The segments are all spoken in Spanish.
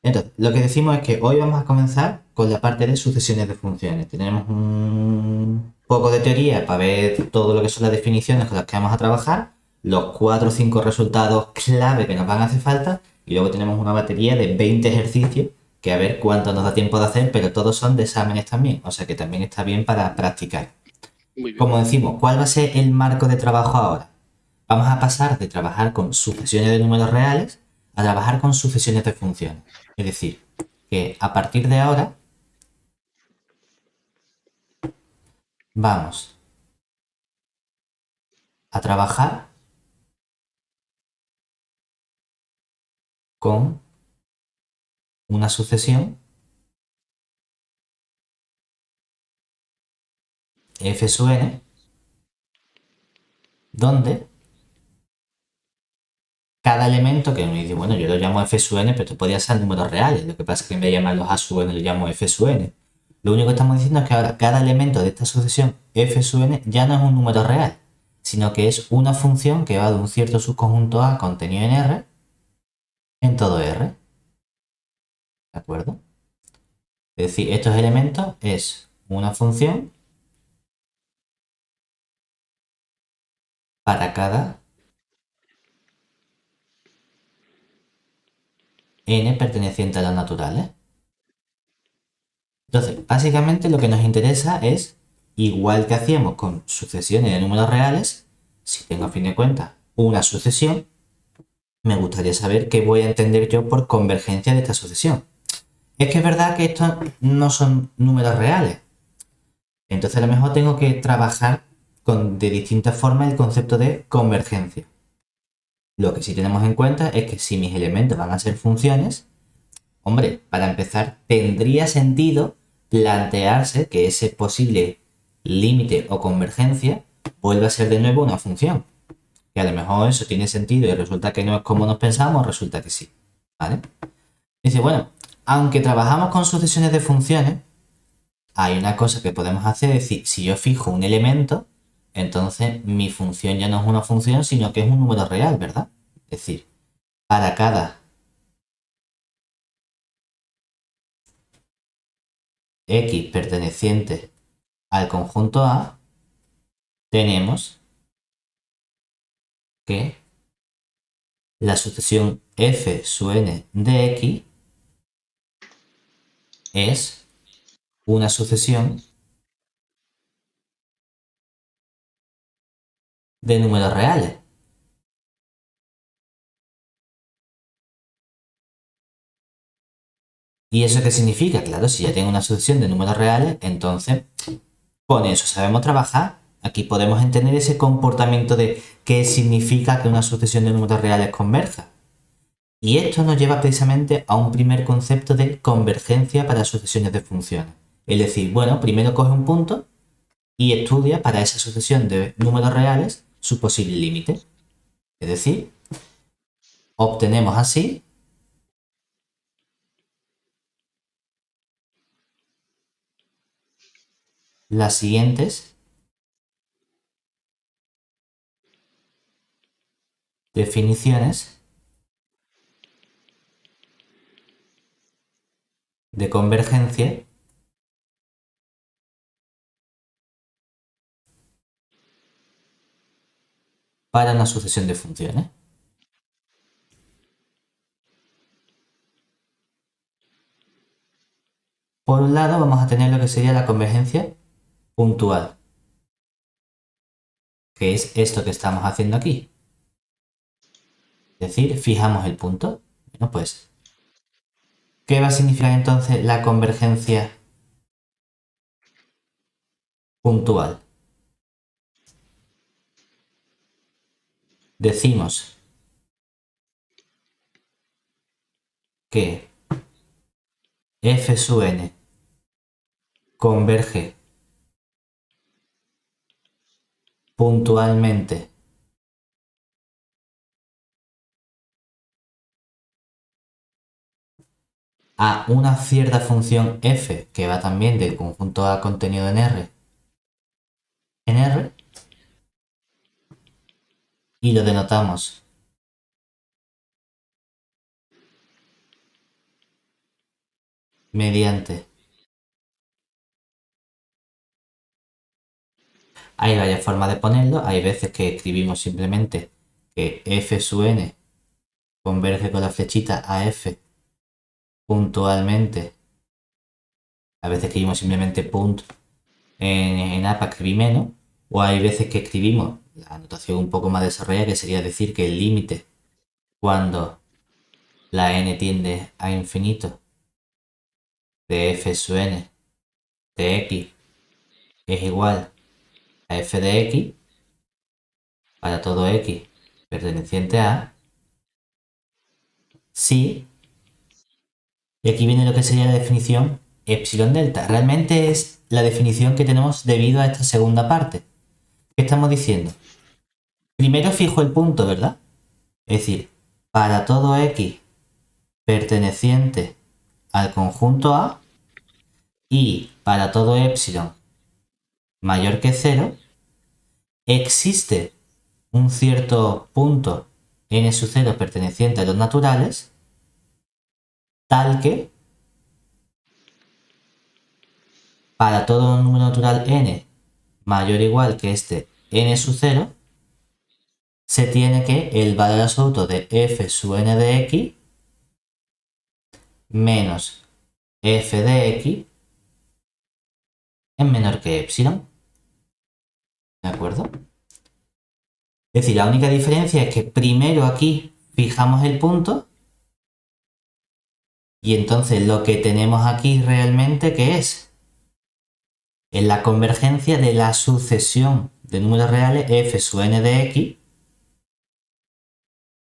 Entonces, lo que decimos es que hoy vamos a comenzar con la parte de sucesiones de funciones. Tenemos un poco de teoría para ver todo lo que son las definiciones con las que vamos a trabajar, los 4 o 5 resultados clave que nos van a hacer falta, y luego tenemos una batería de 20 ejercicios que a ver cuánto nos da tiempo de hacer, pero todos son de exámenes también, o sea que también está bien para practicar. Muy bien. Como decimos, ¿cuál va a ser el marco de trabajo ahora? Vamos a pasar de trabajar con sucesiones de números reales a trabajar con sucesiones de funciones. Es decir, que a partir de ahora vamos a trabajar con una sucesión f sub n, donde cada elemento, que me dice, bueno, yo lo llamo f sub n, pero esto podría ser números reales. Lo que pasa es que en vez de llamarlos a sub n, lo llamo f sub n. Lo único que estamos diciendo es que ahora cada elemento de esta sucesión f sub n ya no es un número real, sino que es una función que va de un cierto subconjunto A contenido en R en todo R. ¿De acuerdo? Es decir, estos elementos es una función para cada n perteneciente a los naturales. Entonces, básicamente lo que nos interesa es, igual que hacíamos con sucesiones de números reales, si tengo a fin de cuentas una sucesión, me gustaría saber qué voy a entender yo por convergencia de esta sucesión. Es que es verdad que estos no son números reales. Entonces a lo mejor tengo que trabajar de distintas formas el concepto de convergencia. Lo que sí tenemos en cuenta es que si mis elementos van a ser funciones, hombre, para empezar, tendría sentido plantearse que ese posible límite o convergencia vuelva a ser de nuevo una función. Que a lo mejor eso tiene sentido y resulta que no es como nos pensamos, resulta que sí. ¿Vale? Dice, bueno, aunque trabajamos con sucesiones de funciones, hay una cosa que podemos hacer, es decir, si yo fijo un elemento, entonces mi función ya no es una función, sino que es un número real, ¿verdad? Es decir, para cada x perteneciente al conjunto A, tenemos que la sucesión f sub n de x es una sucesión de números reales. ¿Y eso qué significa? Claro, si ya tengo una sucesión de números reales, entonces con eso sabemos trabajar. Aquí podemos entender ese comportamiento de qué significa que una sucesión de números reales converja. Y esto nos lleva precisamente a un primer concepto de convergencia para sucesiones de funciones. Es decir, bueno, primero coge un punto y estudia para esa sucesión de números reales su posible límite. Es decir, obtenemos así las siguientes definiciones de convergencia para una sucesión de funciones. Por un lado vamos a tener lo que sería la convergencia puntual, que es esto que estamos haciendo aquí. Es decir, fijamos el punto. Bueno, pues, ¿qué va a significar entonces la convergencia puntual? Decimos que f sub n converge puntualmente a una cierta función f que va también del conjunto A contenido en R y lo denotamos mediante. Hay varias formas de ponerlo. Hay veces que escribimos simplemente que f sub n converge con la flechita a f puntualmente. A veces escribimos simplemente punt en A para escribir menos. O hay veces que escribimos la notación un poco más desarrollada, que sería decir que el límite cuando la n tiende a infinito de f sub n de x es igual a f de x para todo x perteneciente a si, y aquí viene lo que sería la definición epsilon delta. Realmente es la definición que tenemos debido a esta segunda parte. ¿Qué estamos diciendo? Primero fijo el punto, ¿verdad? Es decir, para todo x perteneciente al conjunto A y para todo epsilon mayor que 0, existe un cierto punto n sub 0 perteneciente a los naturales, tal que para todo número natural n mayor o igual que este n sub 0, se tiene que el valor absoluto de f sub n de x menos f de x es menor que epsilon. ¿De acuerdo? Es decir, la única diferencia es que primero aquí fijamos el punto y entonces lo que tenemos aquí realmente, ¿qué es? Es la convergencia de la sucesión de números reales f sub n de x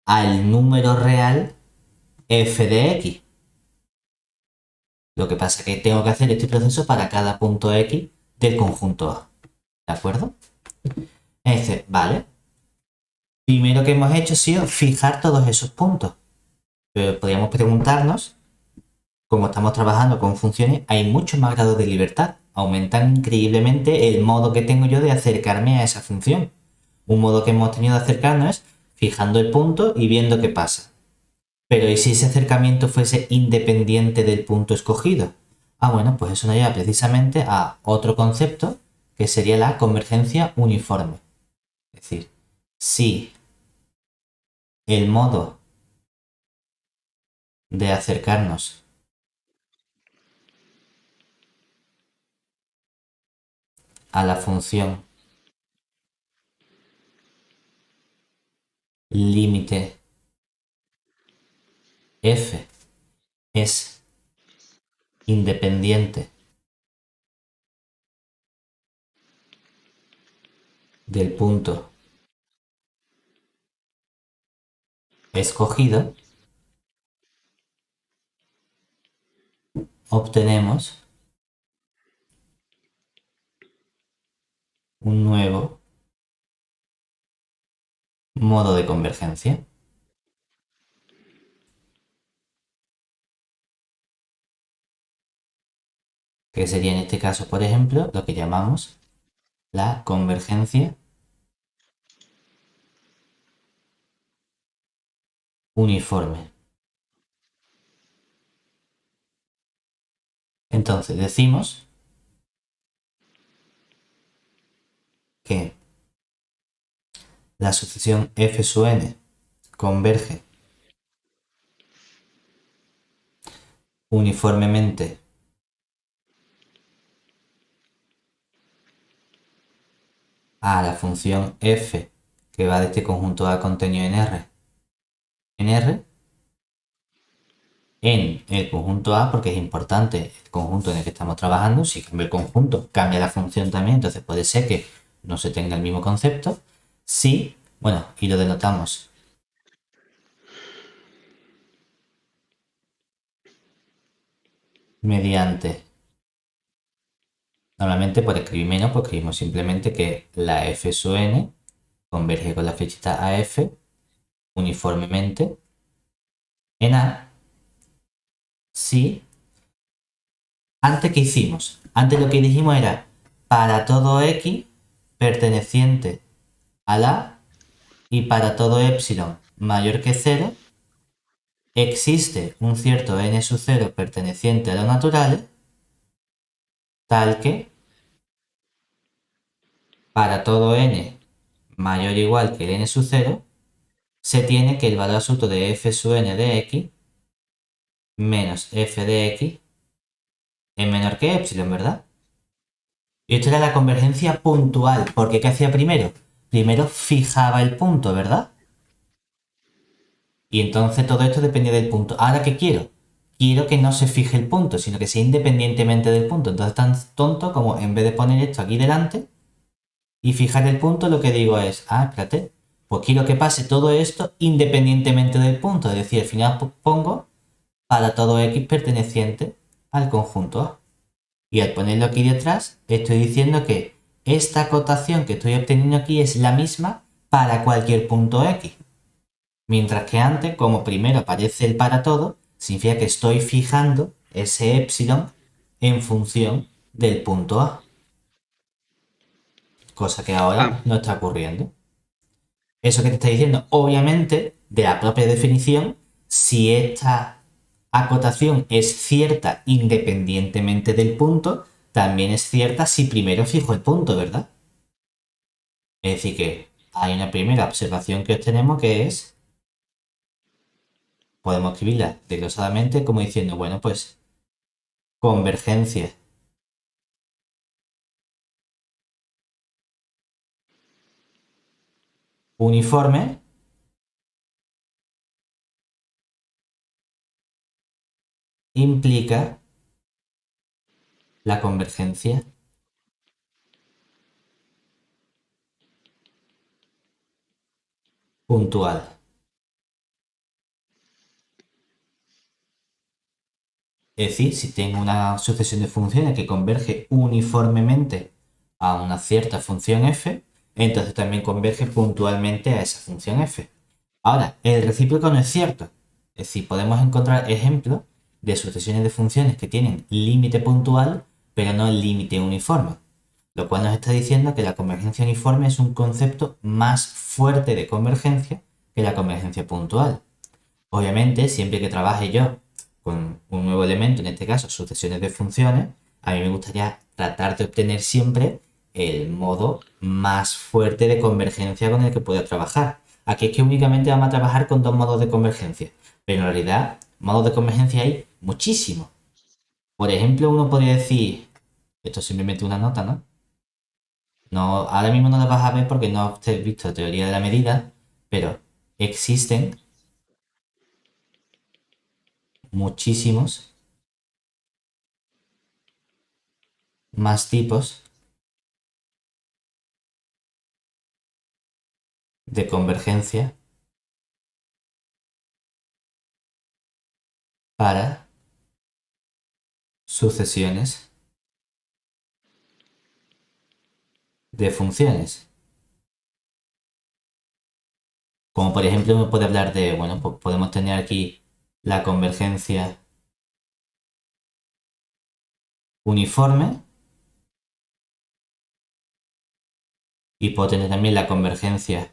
al número real f de x. Lo que pasa es que tengo que hacer este proceso para cada punto x del conjunto A. ¿De acuerdo? Vale. Primero que hemos hecho ha sido fijar todos esos puntos. Pero podríamos preguntarnos, como estamos trabajando con funciones, hay muchos más grados de libertad. Aumentan increíblemente el modo que tengo yo de acercarme a esa función. Un modo que hemos tenido de acercarnos es fijando el punto y viendo qué pasa. Pero ¿y si ese acercamiento fuese independiente del punto escogido? Bueno, pues eso nos lleva precisamente a otro concepto que sería la convergencia uniforme. Es decir, si el modo de acercarnos a la función límite f es independiente del punto escogido, obtenemos un nuevo modo de convergencia, que sería en este caso, por ejemplo, lo que llamamos la convergencia uniforme. Entonces decimos que la sucesión f sub n converge uniformemente a la función f que va de este conjunto A contenido en R en el conjunto A, porque es importante el conjunto en el que estamos trabajando. Si cambia el conjunto, cambia la función también, entonces puede ser que no se tenga el mismo concepto. Sí, bueno, y lo denotamos mediante, normalmente por escribir menos, pues escribimos simplemente que la f sub n converge con la flechita a f uniformemente en A si, antes que hicimos, antes lo que dijimos era para todo x perteneciente a la y para todo epsilon mayor que 0, existe un cierto n sub 0 perteneciente a los naturales, tal que para todo n mayor o igual que el n sub 0, se tiene que el valor absoluto de f sub n de x menos f de x es menor que epsilon, ¿verdad? Y esto era la convergencia puntual, porque ¿qué hacía primero? Primero fijaba el punto, ¿verdad? Y entonces todo esto dependía del punto. ¿Ahora qué quiero? Quiero que no se fije el punto, sino que sea independientemente del punto. Entonces tan tonto como en vez de poner esto aquí delante y fijar el punto, lo que digo es, espérate, pues quiero que pase todo esto independientemente del punto. Es decir, al final pongo para todo x perteneciente al conjunto A. Y al ponerlo aquí detrás, estoy diciendo que esta acotación que estoy obteniendo aquí es la misma para cualquier punto x. Mientras que antes, como primero aparece el para todo, significa que estoy fijando ese epsilon en función del punto A. Cosa que ahora Ah, no está ocurriendo. Eso que te está diciendo, obviamente, de la propia definición, si esta acotación es cierta independientemente del punto, también es cierta si primero fijo el punto, ¿verdad? Es decir, que hay una primera observación que obtenemos que es, podemos escribirla desglosadamente como diciendo, bueno, pues convergencia uniforme implica la convergencia puntual. Es decir, si tengo una sucesión de funciones que converge uniformemente a una cierta función f, entonces también converge puntualmente a esa función f. Ahora, el recíproco no es cierto. Es decir, podemos encontrar ejemplos de sucesiones de funciones que tienen límite puntual, pero no límite uniforme. Lo cual nos está diciendo que la convergencia uniforme es un concepto más fuerte de convergencia que la convergencia puntual. Obviamente, siempre que trabaje yo con un nuevo elemento, en este caso sucesiones de funciones, a mí me gustaría tratar de obtener siempre el modo más fuerte de convergencia con el que pueda trabajar. Aquí es que únicamente vamos a trabajar con dos modos de convergencia, pero en realidad modos de convergencia hay muchísimos. Por ejemplo, uno podría decir, esto es simplemente una nota, ¿no? No, ahora mismo no lo vas a ver porque no has visto teoría de la medida, pero existen muchísimos más tipos de convergencia para sucesiones de funciones. Como por ejemplo uno puede hablar de, bueno, pues podemos tener aquí la convergencia uniforme y puedo tener también la convergencia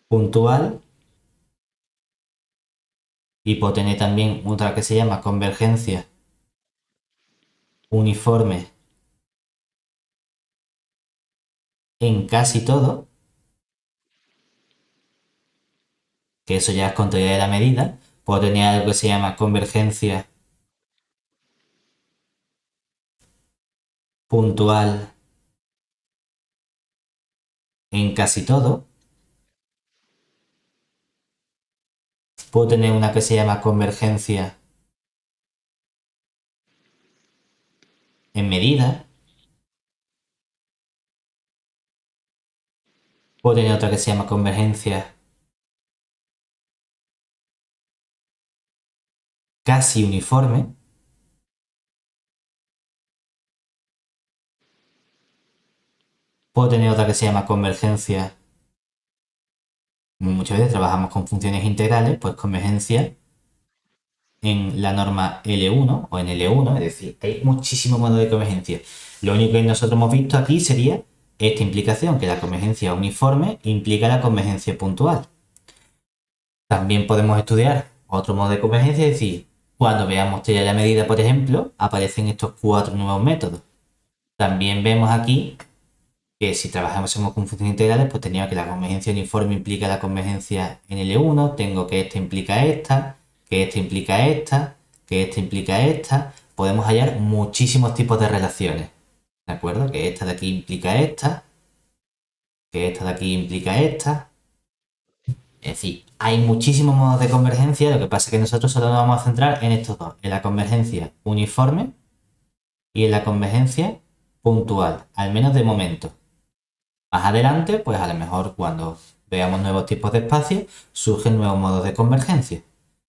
puntual y puedo tener también otra que se llama convergencia uniforme en casi todo, que eso ya es con teoría de la medida. Puedo tener algo que se llama convergencia puntual en casi todo. Puedo tener una que se llama convergencia en medida. Puedo tener otra que se llama convergencia casi uniforme. Puedo tener otra que se llama convergencia. Muchas veces trabajamos con funciones integrales, pues convergencia en la norma L1 o en L1, es decir, hay muchísimos modos de convergencia. Lo único que nosotros hemos visto aquí sería esta implicación, que la convergencia uniforme implica la convergencia puntual. También podemos estudiar otro modo de convergencia, es decir, cuando veamos teoría de la medida, por ejemplo, aparecen estos 4 nuevos métodos. También vemos aquí que si trabajamos con funciones integrales, pues tenía que la convergencia uniforme implica la convergencia en L1, tengo que esta implica esta, que esta implica esta, que esta implica esta. Podemos hallar muchísimos tipos de relaciones, ¿de acuerdo? Que esta de aquí implica esta, que esta de aquí implica esta. Es decir, hay muchísimos modos de convergencia, lo que pasa es que nosotros solo nos vamos a centrar en estos dos, en la convergencia uniforme y en la convergencia puntual, al menos de momento. Más adelante, pues a lo mejor cuando veamos nuevos tipos de espacios, surgen nuevos modos de convergencia.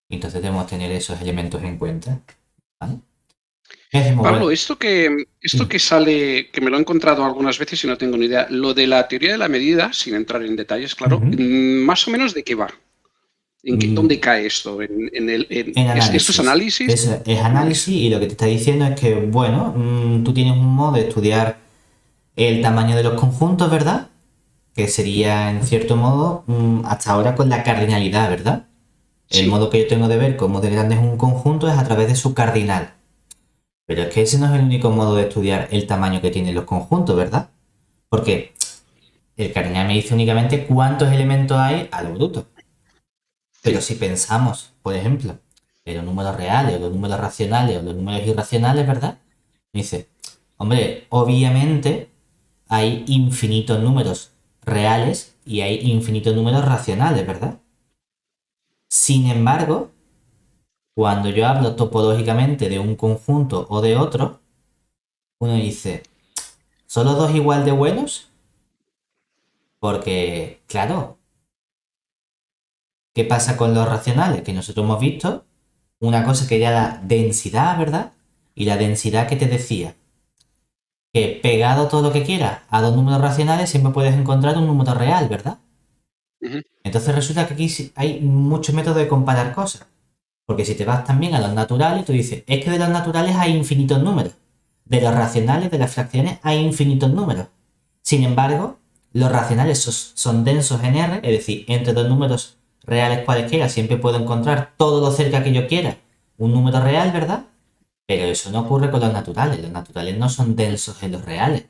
Y entonces debemos tener esos elementos en cuenta. ¿Vale? Pablo, esto que sale, que me lo he encontrado algunas veces y no tengo ni idea, lo de la teoría de la medida, sin entrar en detalles, claro, más o menos de qué va. ¿Dónde cae esto? En ¿Esto es análisis. análisis? Es análisis y lo que te está diciendo es que, bueno, tú tienes un modo de estudiar el tamaño de los conjuntos, ¿verdad? Que sería, en cierto modo, hasta ahora con la cardinalidad, ¿verdad? El Sí. modo que yo tengo de ver cómo de grande es un conjunto es a través de su cardinal. Pero es que ese no es el único modo de estudiar el tamaño que tienen los conjuntos, ¿verdad? Porque el cardinal me dice únicamente cuántos elementos hay a lo bruto. Pero Sí. si pensamos, por ejemplo, en los números reales, o los números racionales, o los números irracionales, ¿verdad? Me dice, hombre, obviamente hay infinitos números reales y hay infinitos números racionales, ¿verdad? Sin embargo, cuando yo hablo topológicamente de un conjunto o de otro, uno dice, ¿son los dos igual de buenos? Porque, claro, ¿qué pasa con los racionales? Que nosotros hemos visto una cosa que ya la densidad, ¿verdad? Y la densidad que te decía, que pegado todo lo que quieras a dos números racionales siempre puedes encontrar un número real, ¿verdad? Ujú. Entonces resulta que aquí hay muchos métodos de comparar cosas. Porque si te vas también a los naturales, tú dices, es que de los naturales hay infinitos números. De los racionales, de las fracciones, hay infinitos números. Sin embargo, los racionales son densos en R, es decir, entre dos números reales cualesquiera siempre puedo encontrar todo lo cerca que yo quiera un número real, ¿verdad? Pero eso no ocurre con los naturales. Los naturales no son densos en los reales.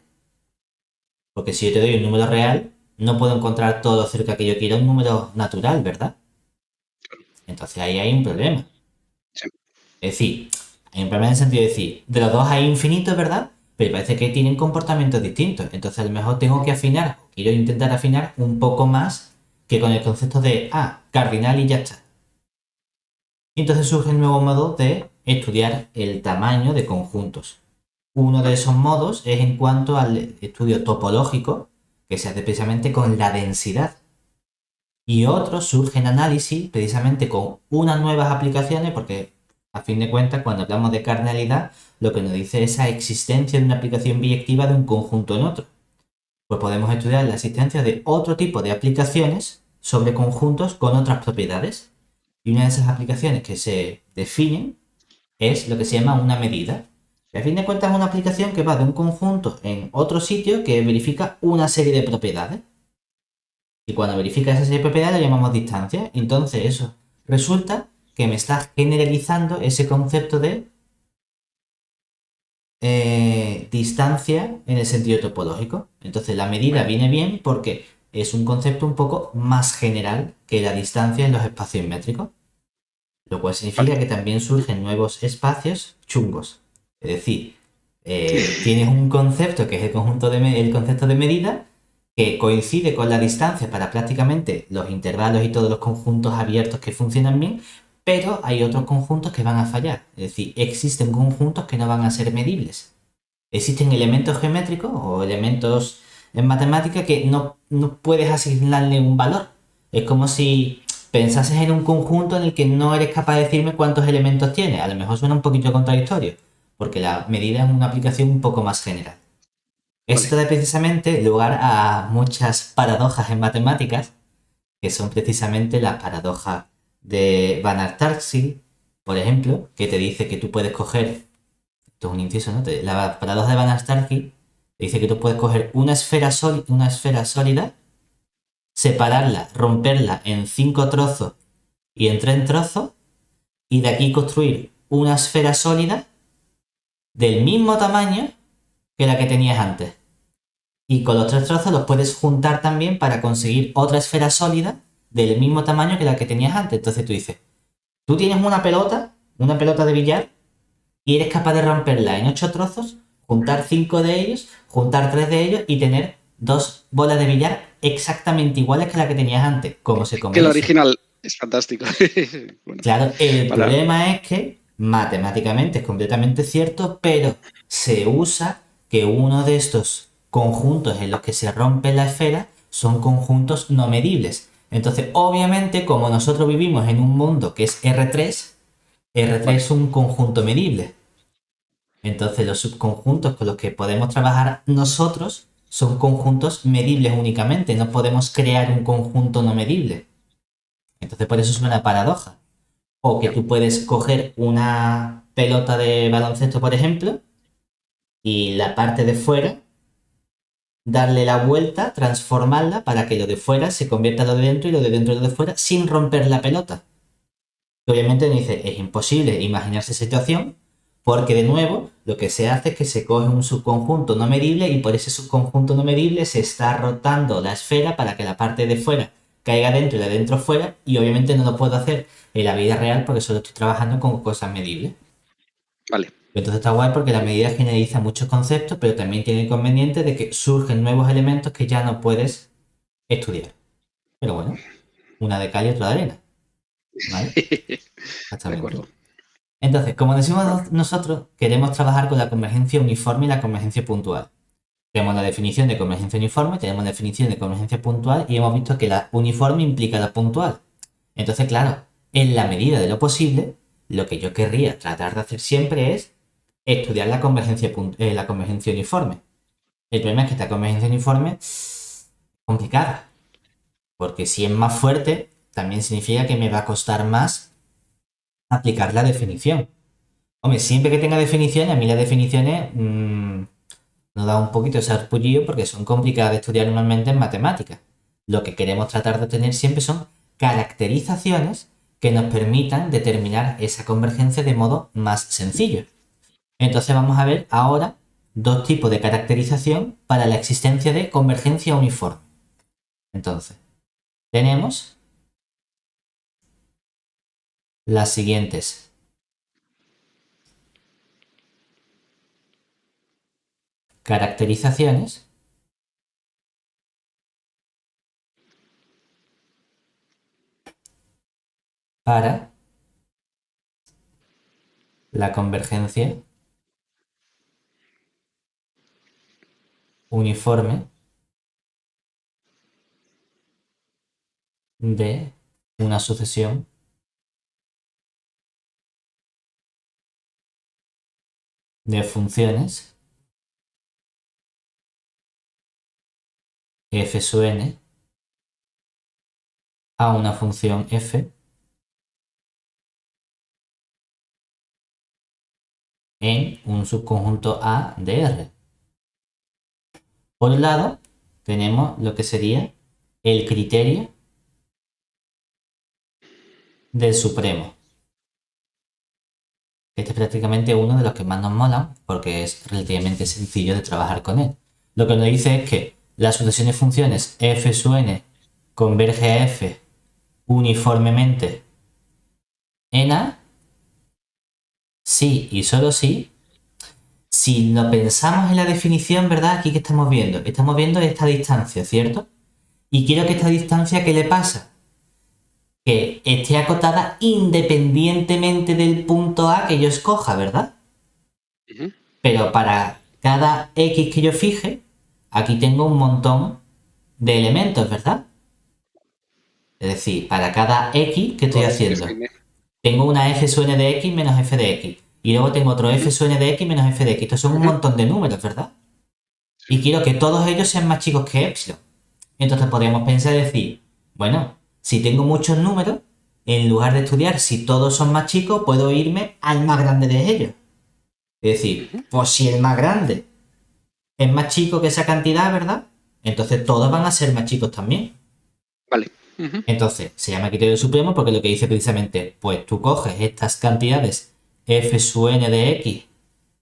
Porque si yo te doy un número real, no puedo encontrar todo lo cerca que yo quiera un número natural, ¿verdad? Entonces ahí hay un problema. Sí. Es decir, hay un problema en el sentido de decir, de los dos hay infinitos, ¿verdad? Pero parece que tienen comportamientos distintos. Entonces a lo mejor tengo que afinar, o quiero intentar afinar un poco más que con el concepto de, cardinal y ya está. Y entonces surge el nuevo modo de estudiar el tamaño de conjuntos. Uno de esos modos es en cuanto al estudio topológico, que se hace precisamente con la densidad. Y otro surge en análisis precisamente con unas nuevas aplicaciones, porque a fin de cuentas, cuando hablamos de cardinalidad, lo que nos dice es esa existencia de una aplicación biyectiva de un conjunto en otro. Pues podemos estudiar la existencia de otro tipo de aplicaciones sobre conjuntos con otras propiedades. Y una de esas aplicaciones que se definen es lo que se llama una medida. Que a fin de cuentas es una aplicación que va de un conjunto en otro sitio que verifica una serie de propiedades. Y cuando verifica esa serie de propiedades lo llamamos distancia. Entonces eso resulta que me está generalizando ese concepto de distancia en el sentido topológico. Entonces la medida viene bien porque es un concepto un poco más general que la distancia en los espacios métricos. Lo cual significa Vale. que también surgen nuevos espacios chungos. Es decir, tienes un concepto que es el concepto de medida que coincide con la distancia para prácticamente los intervalos y todos los conjuntos abiertos que funcionan bien, pero hay otros conjuntos que van a fallar. Es decir, existen conjuntos que no van a ser medibles. Existen elementos geométricos o elementos en matemática que no puedes asignarle un valor. Es como si pensases en un conjunto en el que no eres capaz de decirme cuántos elementos tiene. A lo mejor suena un poquito contradictorio, porque la medida es una aplicación un poco más general. Vale. Esto da precisamente lugar a muchas paradojas en matemáticas, que son precisamente las paradojas de Van Tarski, por ejemplo, que te dice que tú puedes coger, esto es un inciso, ¿no? La paradoja de Van Tarski Dice que tú puedes coger una esfera sólida, separarla, romperla en 5 trozos y en 3 trozos, y de aquí construir una esfera sólida del mismo tamaño que la que tenías antes. Y con los 3 trozos los puedes juntar también para conseguir otra esfera sólida del mismo tamaño que la que tenías antes. Entonces tú dices, tú tienes una pelota de billar, y eres capaz de romperla en 8 trozos, juntar 5 de ellos, juntar 3 de ellos y tener 2 bolas de billar exactamente iguales que la que tenías antes. ¿Cómo se come Que la eso? original es fantástico. Bueno, Claro, el problema es que matemáticamente es completamente cierto, pero se usa que uno de estos conjuntos en los que se rompe la esfera son conjuntos no medibles. Entonces, obviamente, como nosotros vivimos en un mundo que es R3, R3 es un conjunto medible. Entonces, los subconjuntos con los que podemos trabajar nosotros son conjuntos medibles únicamente. No podemos crear un conjunto no medible. Entonces, por eso es una paradoja. O que tú puedes coger una pelota de baloncesto, por ejemplo, y la parte de fuera, darle la vuelta, transformarla para que lo de fuera se convierta en lo de dentro y lo de dentro en lo de fuera sin romper la pelota. Obviamente dice, es imposible imaginarse esa situación, porque de nuevo lo que se hace es que se coge un subconjunto no medible y por ese subconjunto no medible se está rotando la esfera para que la parte de fuera caiga dentro y la de dentro fuera, y obviamente no lo puedo hacer en la vida real porque solo estoy trabajando con cosas medibles. vale. Entonces está guay porque la medida generaliza muchos conceptos, pero también tiene el inconveniente de que surgen nuevos elementos que ya no puedes estudiar. Pero bueno, una de cal y otra de arena. ¿Vale? De Exactamente. acuerdo. Entonces, como decimos Vale. nosotros, queremos trabajar con la convergencia uniforme y la convergencia puntual. Tenemos la definición de convergencia uniforme, tenemos la definición de convergencia puntual y hemos visto que la uniforme implica la puntual. Entonces, claro, en la medida de lo posible, lo que yo querría tratar de hacer siempre es estudiar la convergencia uniforme. El problema es que esta convergencia uniforme es complicada, porque si es más fuerte, también significa que me va a costar más aplicar la definición. Hombre, siempre que tenga definiciones, a mí las definiciones nos da un poquito de sarpullido porque son complicadas de estudiar normalmente en matemáticas. Lo que queremos tratar de obtener siempre son caracterizaciones que nos permitan determinar esa convergencia de modo más sencillo. Entonces vamos a ver ahora dos tipos de caracterización para la existencia de convergencia uniforme. Entonces, tenemos las siguientes caracterizaciones para la convergencia uniforme de una sucesión de funciones f sub n a una función f en un subconjunto A de R. Por un lado, tenemos lo que sería el criterio del supremo. Este es prácticamente uno de los que más nos molan porque es relativamente sencillo de trabajar con él. Lo que nos dice es que la sucesión de funciones f sub n converge a f uniformemente en A si y solo si lo pensamos en la definición, ¿verdad? Aquí que estamos viendo. Estamos viendo esta distancia, ¿cierto? Y quiero que esta distancia, ¿qué le pasa? Que esté acotada independientemente del punto A que yo escoja, ¿verdad? Pero para cada X que yo fije, aquí tengo un montón de elementos, ¿verdad? Es decir, para cada X que estoy haciendo, tengo una f sub n de X menos f de X. Y luego tengo otro f sub n de X menos f de X. Estos son un montón de números, ¿verdad? Y quiero que todos ellos sean más chicos que epsilon. Entonces podríamos pensar y decir, bueno, si tengo muchos números, en lugar de estudiar si todos son más chicos, puedo irme al más grande de ellos. Es decir, pues si el más grande es más chico que esa cantidad, ¿verdad? Entonces todos van a ser más chicos también. Vale. Entonces, se llama criterio supremo porque lo que dice precisamente, pues tú coges estas cantidades f sub n de x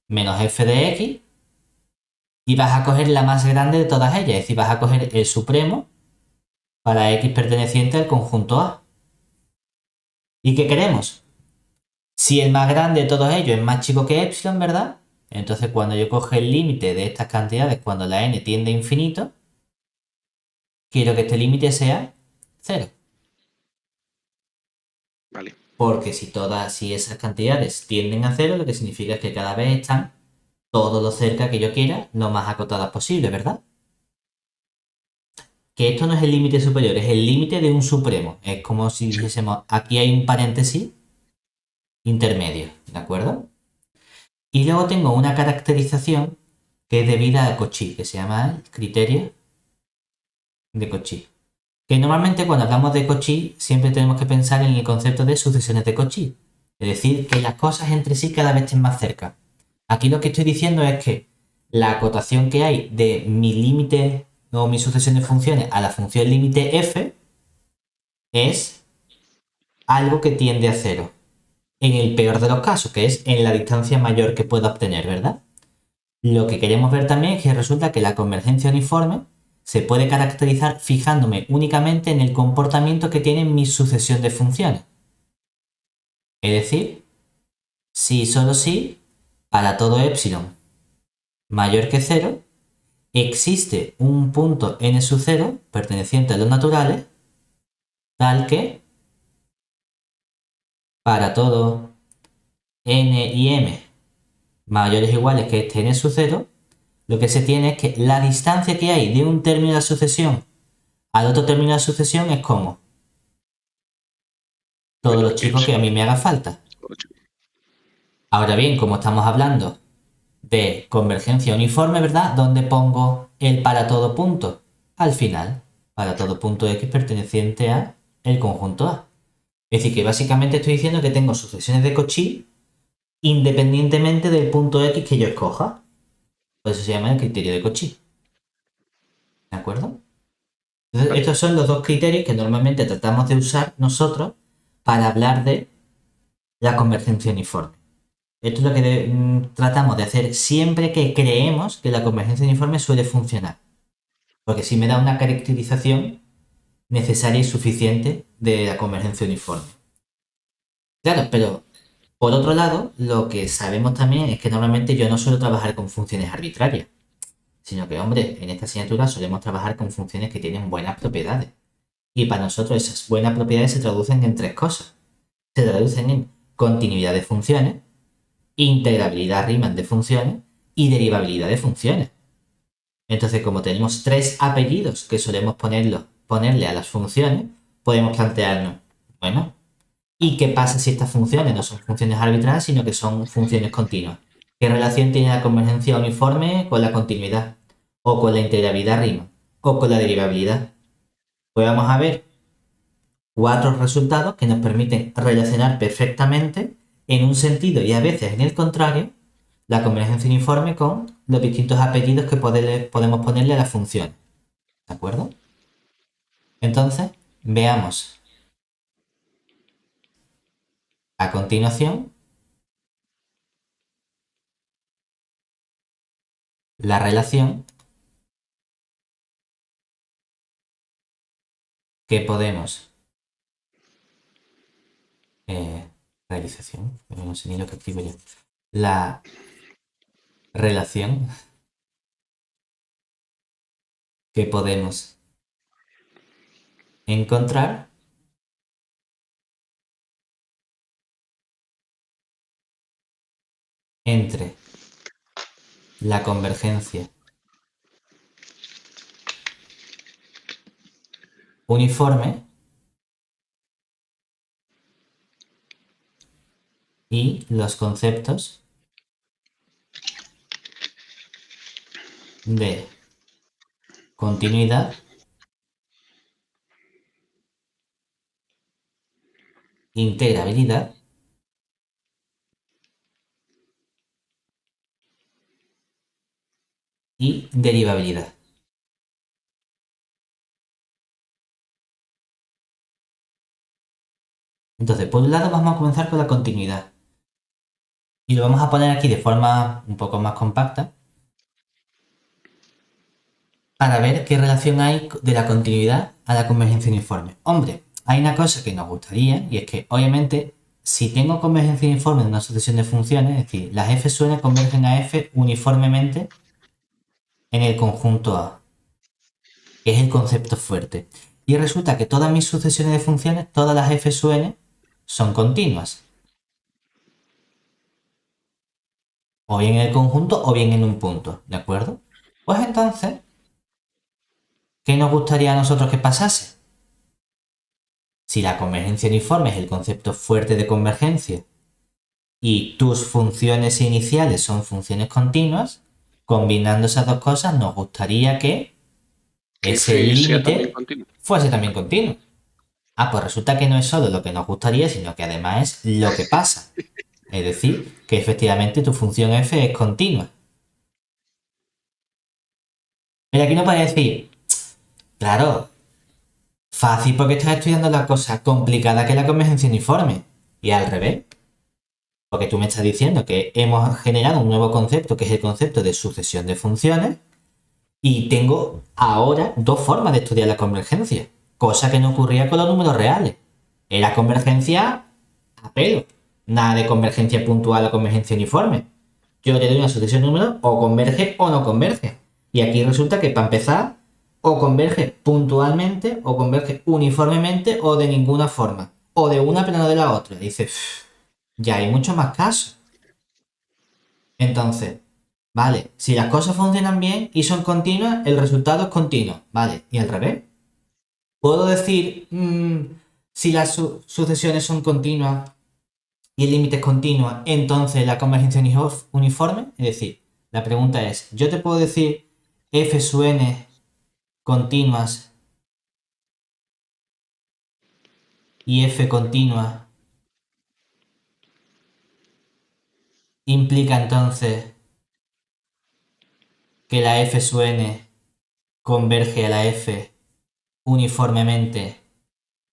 menos f de x y vas a coger la más grande de todas ellas, es decir, vas a coger el supremo para x perteneciente al conjunto A. ¿Y qué queremos? Si el más grande de todos ellos es más chico que epsilon, ¿verdad? Entonces cuando yo coge el límite de estas cantidades, cuando la n tiende a infinito, quiero que este límite sea 0. Vale. Porque si esas cantidades tienden a 0, lo que significa es que cada vez están todo lo cerca que yo quiera, lo más acotadas posible, ¿verdad? Que esto no es el límite superior, es el límite de un supremo. Es como si dijésemos, aquí hay un paréntesis intermedio, ¿de acuerdo? Y luego tengo una caracterización que es debida a Cauchy, que se llama el criterio de Cauchy. Que normalmente cuando hablamos de Cauchy siempre tenemos que pensar en el concepto de sucesiones de Cauchy. Es decir, que las cosas entre sí cada vez estén más cerca. Aquí lo que estoy diciendo es que la acotación que hay de mi límite o mi sucesión de funciones a la función límite f es algo que tiende a cero. En el peor de los casos, que es en la distancia mayor que pueda obtener, ¿verdad? Lo que queremos ver también es que resulta que la convergencia uniforme se puede caracterizar fijándome únicamente en el comportamiento que tiene mi sucesión de funciones. Es decir, si solo si, para todo epsilon mayor que 0, existe un punto n sub 0 perteneciente a los naturales, tal que para todo n y m mayores o iguales que este n sub 0, lo que se tiene es que la distancia que hay de un término de la sucesión al otro término de la sucesión es como todos los chicos que a mí me haga falta. Ahora bien, como estamos hablando de convergencia uniforme, ¿verdad? ¿Dónde pongo el para todo punto? Al final, para todo punto x perteneciente a el conjunto A. Es decir, que básicamente estoy diciendo que tengo sucesiones de Cauchy independientemente del punto x que yo escoja. Por eso se llama el criterio de Cauchy. ¿De acuerdo? Entonces, estos son los dos criterios que normalmente tratamos de usar nosotros para hablar de la convergencia uniforme. Esto es lo que tratamos de hacer siempre que creemos que la convergencia uniforme suele funcionar. Porque si me da una caracterización necesaria y suficiente de la convergencia uniforme. Claro, pero por otro lado, lo que sabemos también es que normalmente yo no suelo trabajar con funciones arbitrarias, sino que, hombre, en esta asignatura solemos trabajar con funciones que tienen buenas propiedades. Y para nosotros esas buenas propiedades se traducen en tres cosas. Se traducen en continuidad de funciones, integrabilidad Riemann de funciones y derivabilidad de funciones. Entonces, como tenemos tres apellidos que solemos ponerle a las funciones, podemos plantearnos, bueno, ¿y qué pasa si estas funciones no son funciones arbitrarias, sino que son funciones continuas? ¿Qué relación tiene la convergencia uniforme con la continuidad? ¿O con la integrabilidad Riemann? ¿O con la derivabilidad? Pues vamos a ver 4 resultados que nos permiten relacionar perfectamente en un sentido y a veces en el contrario la convergencia uniforme con los distintos apellidos que podemos ponerle a la función. ¿De acuerdo? Entonces, veamos a continuación la relación que podemos realización, pero no sé ni lo que escribo yo. La relación que podemos encontrar entre la convergencia uniforme y los conceptos de continuidad, integrabilidad y derivabilidad. Entonces, por un lado vamos a comenzar con la continuidad. Y lo vamos a poner aquí de forma un poco más compacta para ver qué relación hay de la continuidad a la convergencia uniforme. Hombre, hay una cosa que nos gustaría y es que, obviamente, si tengo convergencia uniforme en una sucesión de funciones, es decir, las f sub convergen a f uniformemente en el conjunto A, que es el concepto fuerte. Y resulta que todas mis sucesiones de funciones, todas las f sub n, son continuas. O bien en el conjunto o bien en un punto, ¿de acuerdo? Pues entonces, ¿qué nos gustaría a nosotros que pasase? Si la convergencia uniforme es el concepto fuerte de convergencia y tus funciones iniciales son funciones continuas, combinando esas dos cosas nos gustaría que ese f sea también límite continuo. fuese también continuo. Ah, pues resulta que no es solo lo que nos gustaría, sino que además es lo que pasa. Es decir, que efectivamente tu función f es continua. Pero aquí no puede decir, claro, fácil porque estás estudiando la cosa complicada que es la convergencia uniforme. Y al revés. Porque tú me estás diciendo que hemos generado un nuevo concepto que es el concepto de sucesión de funciones y tengo ahora dos formas de estudiar la convergencia, cosa que no ocurría con los números reales. Era convergencia a pelo, nada de convergencia puntual o convergencia uniforme. Yo te doy una sucesión de números o converge o no converge. Y aquí resulta que para empezar, o converge puntualmente o converge uniformemente o de ninguna forma. O de una pero no de la otra. Y dices, ya hay mucho más casos. Entonces, vale, si las cosas funcionan bien y son continuas, el resultado es continuo, vale, y al revés. Puedo decir, si las sucesiones son continuas y el límite es continuo, entonces la convergencia uniforme, es decir, la pregunta es, yo te puedo decir f sub n continuas y f continua implica entonces que la f sub n converge a la f uniformemente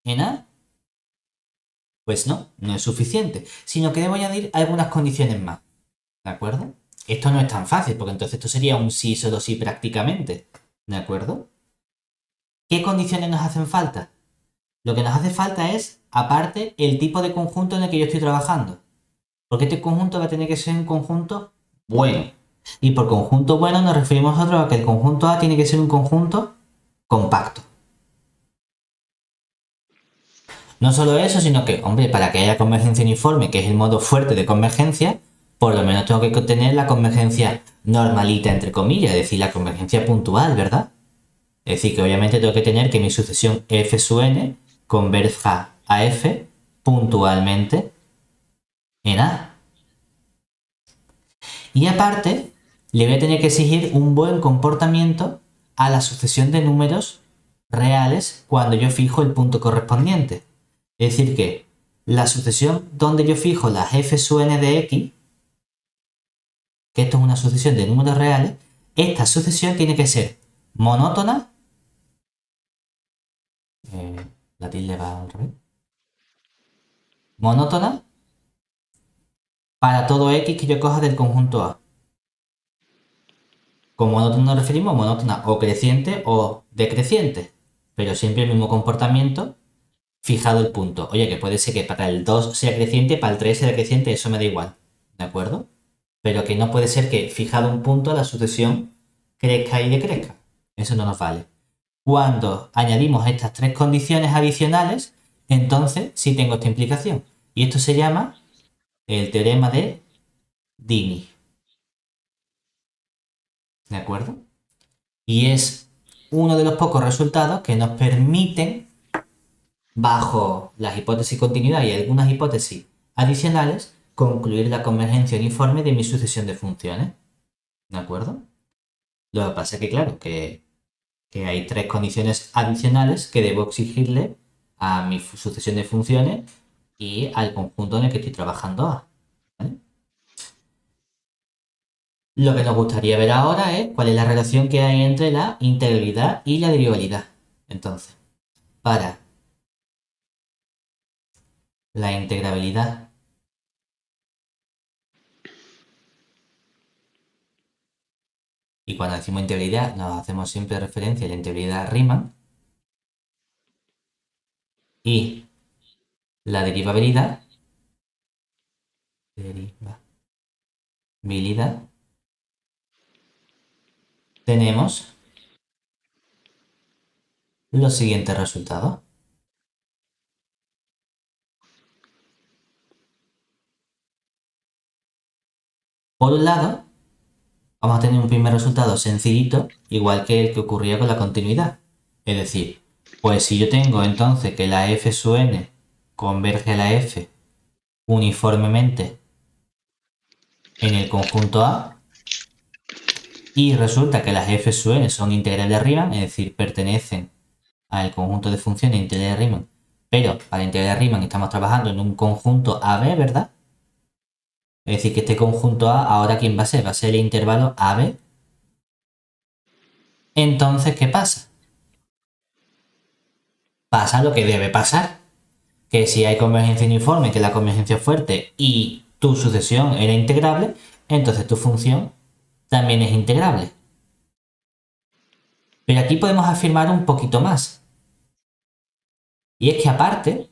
en A. Pues no, no es suficiente, sino que debo añadir algunas condiciones más, ¿de acuerdo? Esto no es tan fácil, porque entonces esto sería un sí, solo sí prácticamente, ¿de acuerdo? ¿Qué condiciones nos hacen falta? Lo que nos hace falta es, aparte, el tipo de conjunto en el que yo estoy trabajando. Porque este conjunto va a tener que ser un conjunto bueno. Y por conjunto bueno nos referimos nosotros a que el conjunto A tiene que ser un conjunto compacto. No solo eso, sino que, hombre, para que haya convergencia uniforme, que es el modo fuerte de convergencia, por lo menos tengo que tener la convergencia normalita, entre comillas, es decir, la convergencia puntual, ¿verdad? Es decir, que obviamente tengo que tener que mi sucesión f sub n converja a f puntualmente en A. Y aparte, le voy a tener que exigir un buen comportamiento a la sucesión de números reales cuando yo fijo el punto correspondiente. Es decir que la sucesión donde yo fijo las f sub n de x, que esto es una sucesión de números reales, esta sucesión tiene que ser monótona, la tilde va al revés, monótona para todo x que yo coja del conjunto A. Con monótona nos referimos a monótona o creciente o decreciente, pero siempre el mismo comportamiento fijado el punto. Oye, que puede ser que para el 2 sea creciente, para el 3 sea decreciente, eso me da igual, ¿de acuerdo? Pero que no puede ser que fijado un punto la sucesión crezca y decrezca. Eso no nos vale. Cuando añadimos estas tres condiciones adicionales, entonces sí tengo esta implicación. Y esto se llama el teorema de Dini. ¿De acuerdo? Y es uno de los pocos resultados que nos permiten, bajo las hipótesis de continuidad y algunas hipótesis adicionales, concluir la convergencia uniforme de mi sucesión de funciones. ¿De acuerdo? Lo que pasa es que, claro, que hay tres condiciones adicionales que debo exigirle a mi sucesión de funciones y al conjunto en el que estoy trabajando A. ¿Vale? Lo que nos gustaría ver ahora es cuál es la relación que hay entre la integrabilidad y la derivabilidad. Entonces, para la integrabilidad y cuando decimos integrabilidad nos hacemos siempre referencia a la integrabilidad Riemann y la derivabilidad tenemos los siguientes resultados. Por un lado, vamos a tener un primer resultado sencillito, igual que el que ocurría con la continuidad. Es decir, pues si yo tengo entonces que la f sub n converge a la f uniformemente en el conjunto A y resulta que las f sub n son integrales de Riemann, es decir, pertenecen al conjunto de funciones integrales de Riemann, pero para integral de Riemann estamos trabajando en un conjunto AB, ¿verdad? Es decir, que este conjunto A, ahora ¿quién va a ser? Va a ser el intervalo AB. Entonces, ¿qué pasa? Pasa lo que debe pasar, que si hay convergencia uniforme, que la convergencia es fuerte y tu sucesión era integrable, entonces tu función también es integrable. Pero aquí podemos afirmar un poquito más. Y es que aparte,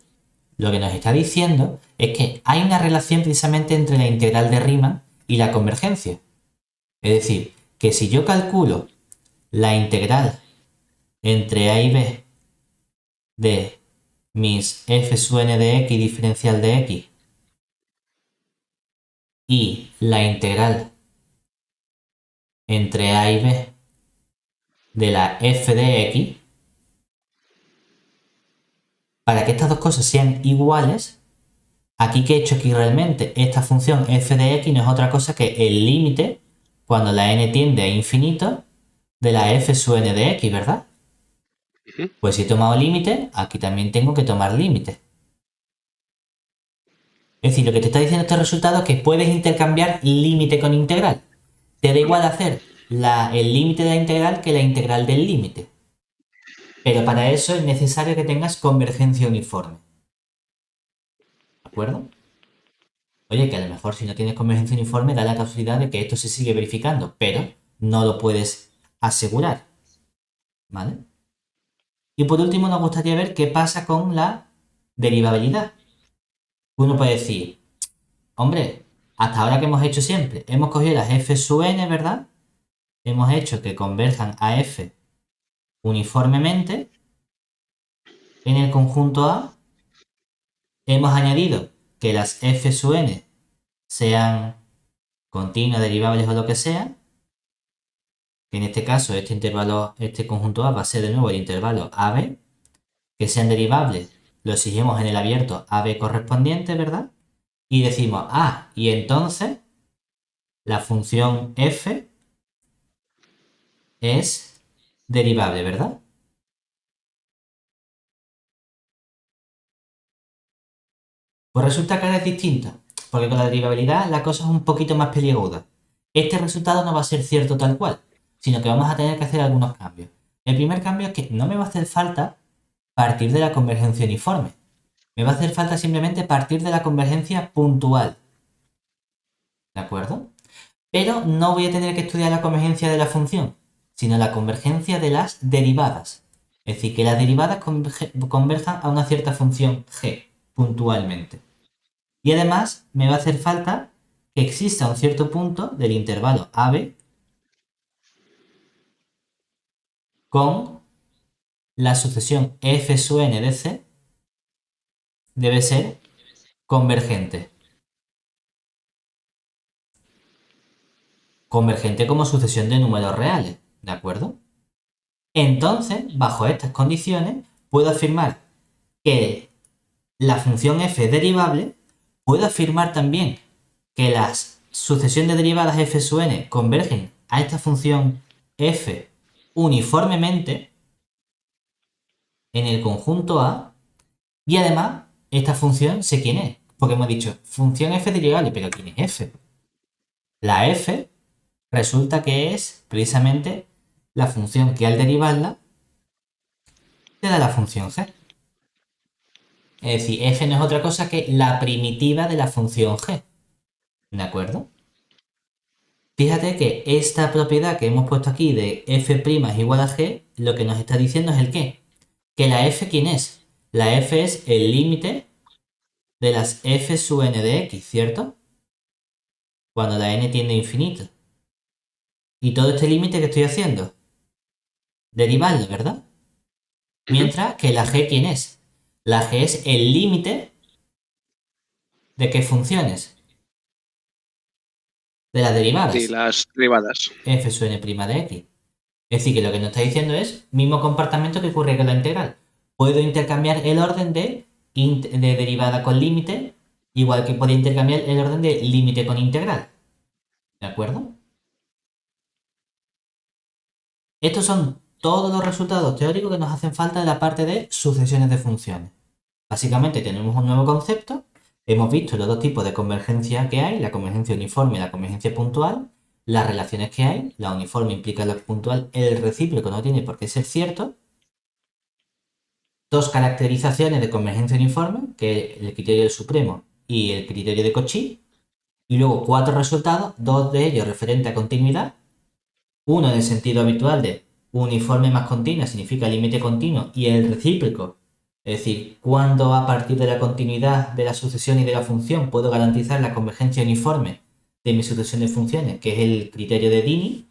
lo que nos está diciendo es que hay una relación precisamente entre la integral de Riemann y la convergencia. Es decir, que si yo calculo la integral entre a y b de mis f sub n de x diferencial de x y la integral entre a y b de la f de x, para que estas dos cosas sean iguales, aquí que he hecho aquí realmente, esta función f de x no es otra cosa que el límite cuando la n tiende a infinito de la f sub n de x, ¿verdad? Pues si he tomado límite, aquí también tengo que tomar límite. Es decir, lo que te está diciendo este resultado es que puedes intercambiar límite con integral. Te da igual hacer el límite de la integral que la integral del límite. Pero para eso es necesario que tengas convergencia uniforme. ¿De acuerdo? Oye, que a lo mejor si no tienes convergencia uniforme da la casualidad de que esto se sigue verificando, pero no lo puedes asegurar. ¿Vale? Y por último nos gustaría ver qué pasa con la derivabilidad. Uno puede decir, hombre, hasta ahora que hemos hecho siempre, hemos cogido las f sub n, ¿verdad? Hemos hecho que converjan a f uniformemente en el conjunto A. Hemos añadido que las f sub n sean continuas, derivables o lo que sea. En este caso, este intervalo, este conjunto A va a ser de nuevo el intervalo AB. Que sean derivables, lo exigimos en el abierto AB correspondiente, ¿verdad? Y decimos, y entonces la función f es derivable, ¿verdad? Pues resulta que ahora es distinto, porque con la derivabilidad la cosa es un poquito más peliaguda. Este resultado no va a ser cierto tal cual, sino que vamos a tener que hacer algunos cambios. El primer cambio es que no me va a hacer falta partir de la convergencia uniforme. Me va a hacer falta simplemente partir de la convergencia puntual. ¿De acuerdo? Pero no voy a tener que estudiar la convergencia de la función, sino la convergencia de las derivadas. Es decir, que las derivadas converjan a una cierta función g, puntualmente. Y además me va a hacer falta que exista un cierto punto del intervalo AB con la sucesión f sub n de c debe ser convergente. Convergente como sucesión de números reales, ¿de acuerdo? Entonces, bajo estas condiciones, puedo afirmar que la función f es derivable. Puedo afirmar también que la sucesión de derivadas f sub n convergen a esta función f uniformemente en el conjunto A. Y además, esta función sé quién es, porque hemos dicho función f derivable, pero ¿quién es f? La f resulta que es precisamente la función que al derivarla te da la función g. Es decir, f no es otra cosa que la primitiva de la función g. ¿De acuerdo? Fíjate que esta propiedad que hemos puesto aquí de f' es igual a g, lo que nos está diciendo es el qué. Que la f, ¿quién es? La f es el límite de las f sub n de x, ¿cierto? Cuando la n tiende a infinito. Y todo este límite que estoy haciendo, derivarlo, ¿verdad? Mientras que la g, ¿quién es? La g es el límite de qué funciones. De las derivadas. De las derivadas. F sub n' de x. Es decir, que lo que nos está diciendo es mismo comportamiento que ocurre con la integral. Puedo intercambiar el orden de derivada con límite, igual que puedo intercambiar el orden de límite con integral. ¿De acuerdo? Estos son todos los resultados teóricos que nos hacen falta de la parte de sucesiones de funciones. Básicamente tenemos un nuevo concepto. Hemos visto los dos tipos de convergencia que hay, la convergencia uniforme y la convergencia puntual, las relaciones que hay, la uniforme implica la puntual, el recíproco no tiene por qué ser cierto. Dos caracterizaciones de convergencia uniforme, que es el criterio del supremo y el criterio de Cauchy, y luego 4 resultados, 2 de ellos referentes a continuidad, uno en el sentido habitual de uniforme más continua significa límite continuo y el recíproco, es decir, cuando a partir de la continuidad de la sucesión y de la función puedo garantizar la convergencia uniforme de mi sucesión de funciones, que es el criterio de Dini,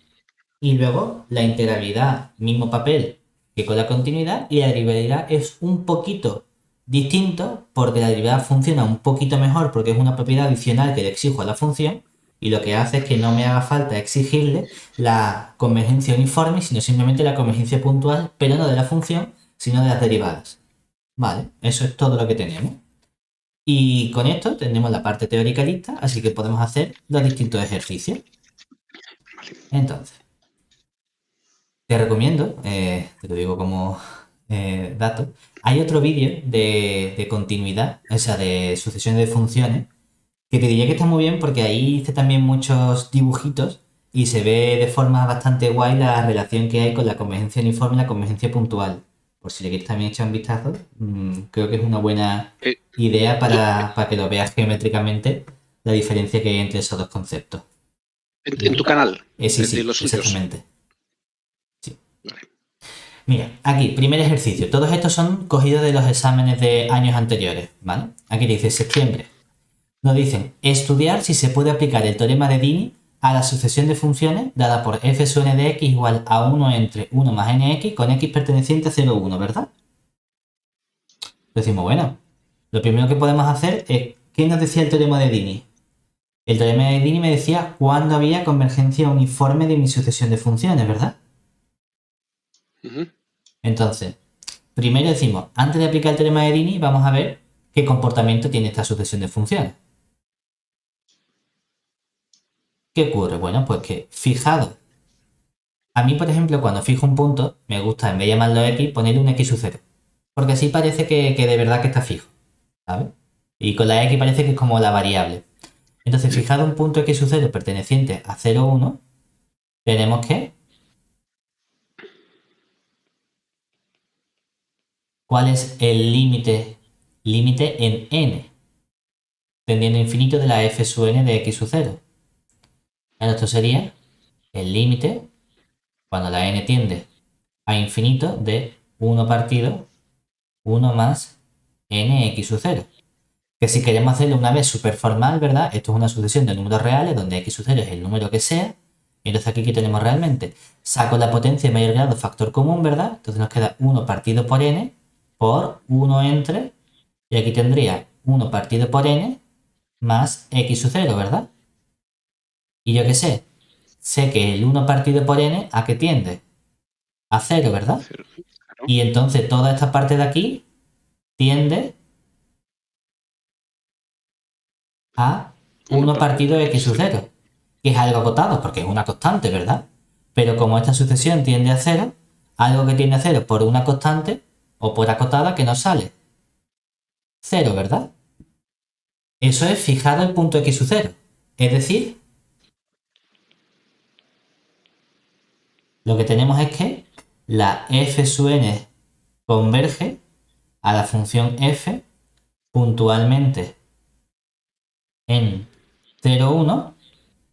y luego la integrabilidad, mismo papel que con la continuidad, y la derivabilidad es un poquito distinto porque la derivada funciona un poquito mejor porque es una propiedad adicional que le exijo a la función y lo que hace es que no me haga falta exigirle la convergencia uniforme, sino simplemente la convergencia puntual, pero no de la función, sino de las derivadas. Vale, eso es todo lo que tenemos. Y con esto tenemos la parte teórica lista, así que podemos hacer los distintos ejercicios. Entonces, te recomiendo, te lo digo como dato, hay otro vídeo de continuidad, o sea, de sucesiones de funciones, que te diría que está muy bien porque ahí hice también muchos dibujitos y se ve de forma bastante guay la relación que hay con la convergencia uniforme y la convergencia puntual. Por si le quieres también echar un vistazo, creo que es una buena idea para que lo veas geométricamente la diferencia que hay entre esos dos conceptos. En tu canal. Sí, de los exactamente. Sí. Vale. Mira, aquí, primer ejercicio. Todos estos son cogidos de los exámenes de años anteriores, ¿vale? Aquí dice septiembre. Nos dicen estudiar si se puede aplicar el teorema de Dini a la sucesión de funciones dada por f sub n de x igual a 1 entre 1 más nx con x perteneciente a 0, 1, ¿verdad? Decimos, bueno, lo primero que podemos hacer es, ¿qué nos decía el teorema de Dini? El teorema de Dini me decía cuándo había convergencia uniforme de mi sucesión de funciones, ¿verdad? Entonces, primero decimos, antes de aplicar el teorema de Dini, vamos a ver qué comportamiento tiene esta sucesión de funciones. ¿Qué ocurre? Bueno, pues que fijado. A mí, por ejemplo, cuando fijo un punto, me gusta, en vez de llamarlo x, ponerle un x sub 0. Porque así parece que de verdad que está fijo, ¿sabes? Y con la x parece que es como la variable. Entonces, fijado un punto x sub 0 perteneciente a 0, 1, tenemos que... ¿Cuál es el límite? Límite en n, tendiendo a infinito de la f sub n de x sub 0. Ahora esto sería el límite, cuando la n tiende a infinito, de 1 partido 1 más nx sub 0. Que si queremos hacerlo una vez súper formal, ¿verdad? Esto es una sucesión de números reales donde x sub 0 es el número que sea. Entonces aquí, ¿qué tenemos realmente? Saco la potencia de mayor grado, factor común, ¿verdad? Entonces nos queda 1 partido por n por 1 entre, y aquí tendría 1 partido por n más x sub 0, ¿verdad? Y yo qué sé que el 1 partido por n, ¿a qué tiende? A 0, ¿verdad? 0, claro. Y entonces toda esta parte de aquí tiende a 1 partido x sub 0, que es algo acotado, porque es una constante, ¿verdad? Pero como esta sucesión tiende a 0, algo que tiende a 0 por una constante o por acotada que nos sale 0, ¿verdad? Eso es fijado el punto x sub 0. Es decir, Lo que tenemos es que la f sub n converge a la función f puntualmente en 0, 1,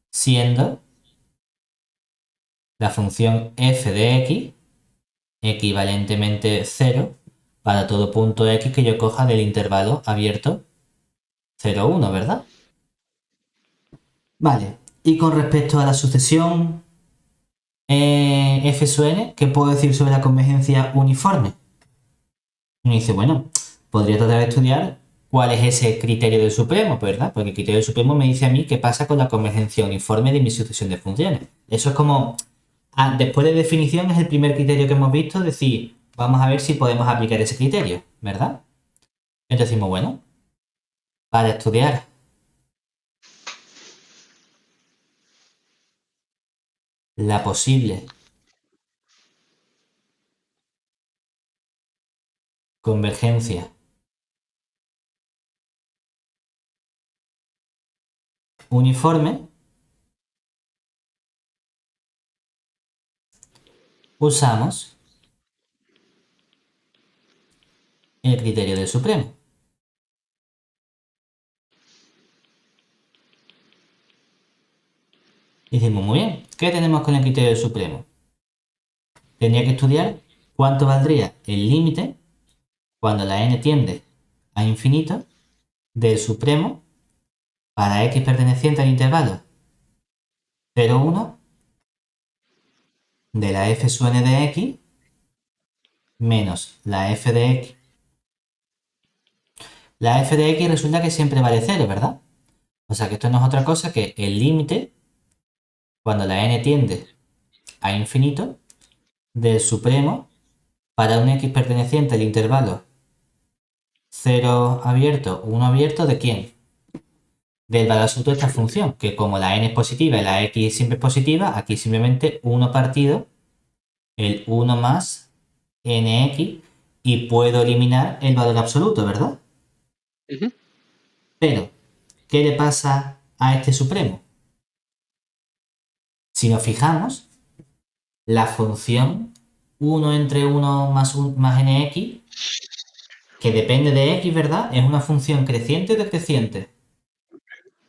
siendo la función f de x equivalentemente 0 para todo punto x que yo coja del intervalo abierto 0, 1, ¿verdad? Vale, y con respecto a la sucesión f sub n, ¿qué puedo decir sobre la convergencia uniforme? Me dice, bueno, podría tratar de estudiar cuál es ese criterio del supremo, ¿verdad? Porque el criterio del supremo me dice a mí qué pasa con la convergencia uniforme de mi sucesión de funciones. Eso es como, después de definición es el primer criterio que hemos visto, decir, vamos a ver si podemos aplicar ese criterio, ¿verdad? Entonces decimos, bueno, para estudiar la posible convergencia uniforme, usamos el criterio del supremo. Y decimos, muy bien, ¿qué tenemos con el criterio del supremo? Tendría que estudiar cuánto valdría el límite cuando la n tiende a infinito del supremo para x perteneciente al intervalo 0, 1 de la f sub n de x menos la f de x. La f de x resulta que siempre vale 0, ¿verdad? O sea que esto no es otra cosa que el límite cuando la n tiende a infinito del supremo para un x perteneciente al intervalo 0 abierto, 1 abierto, ¿de quién? Del valor absoluto de esta función, que como la n es positiva y la x siempre es positiva, aquí simplemente 1 partido el 1 más nx y puedo eliminar el valor absoluto, ¿verdad? Pero, ¿qué le pasa a este supremo? Si nos fijamos, la función 1 entre 1 más, más nx, que depende de x, ¿verdad? Es una función creciente o decreciente.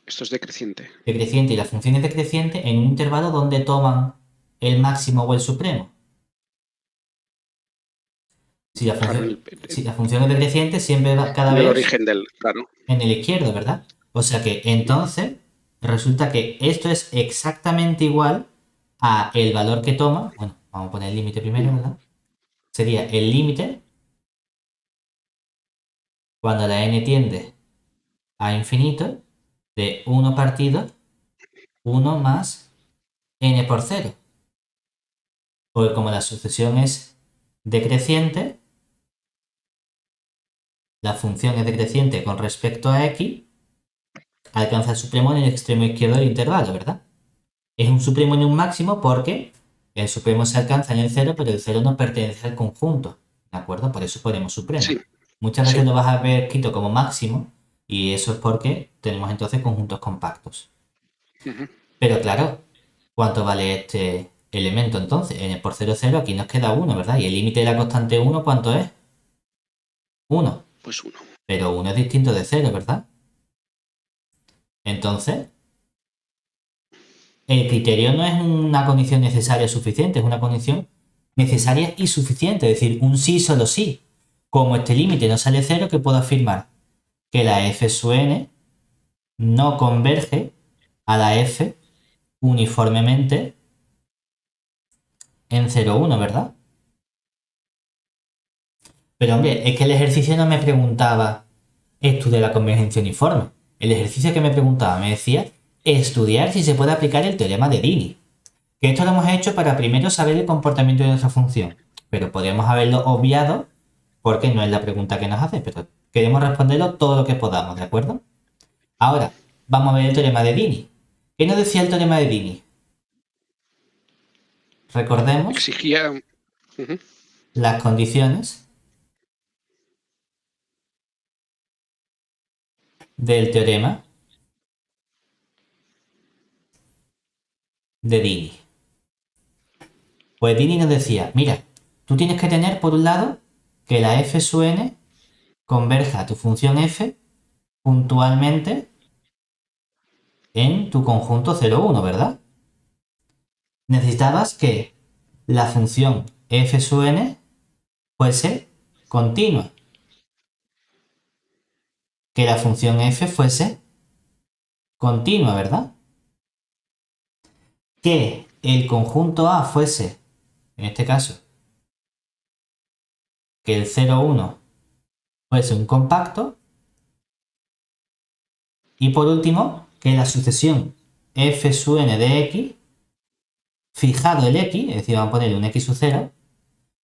Esto es decreciente. Decreciente, y la función es decreciente en un intervalo donde toman el máximo o el supremo. Si la función, si la función es decreciente, siempre va cada en el vez origen del, claro. en el izquierdo, ¿verdad? O sea que entonces resulta que esto es exactamente igual a el valor que toma. Bueno, vamos a poner el límite primero, ¿verdad? Sería el límite cuando la n tiende a infinito de 1 partido 1 más n por 0. Porque como la sucesión es decreciente, la función es decreciente con respecto a x, alcanza el supremo en el extremo izquierdo del intervalo, ¿verdad? Es un supremo en un máximo porque el supremo se alcanza en el cero, pero el cero no pertenece al conjunto, ¿de acuerdo? Por eso ponemos supremo. Sí, Muchas veces sí. lo vas a ver escrito como máximo y eso es porque tenemos entonces conjuntos compactos. Pero claro, ¿cuánto vale este elemento entonces? N por 0, 0, aquí nos queda 1, ¿verdad? Y el límite de la constante 1, ¿cuánto es? 1. Pues 1. Pero 1 es distinto de 0, ¿verdad? Entonces, el criterio no es una condición necesaria o suficiente, es una condición necesaria y suficiente, es decir, un sí solo sí. Como este límite no sale 0, ¿qué puedo afirmar? Que la f sub n no converge a la f uniformemente en 0, 1, ¿verdad? Pero hombre, es que el ejercicio no me preguntaba estudiar la convergencia uniforme. El ejercicio que me preguntaba me decía estudiar si se puede aplicar el teorema de Dini. Que esto lo hemos hecho para primero saber el comportamiento de nuestra función. Pero podríamos haberlo obviado porque no es la pregunta que nos hace, pero queremos responderlo todo lo que podamos, ¿de acuerdo? Ahora, vamos a ver el teorema de Dini. ¿Qué nos decía el teorema de Dini? Recordemos Exigía. las condiciones del teorema de Dini. Pues Dini nos decía, mira, tú tienes que tener por un lado que la f sub n converja a tu función f puntualmente en tu conjunto 0, 1, ¿verdad? Necesitabas que la función f sub n fuese continua. Que la función f fuese continua, ¿verdad? Que el conjunto A fuese, en este caso, que el 0, 1 fuese un compacto. Y por último, que la sucesión f sub n de x, fijado el x, es decir, vamos a ponerle un x sub 0,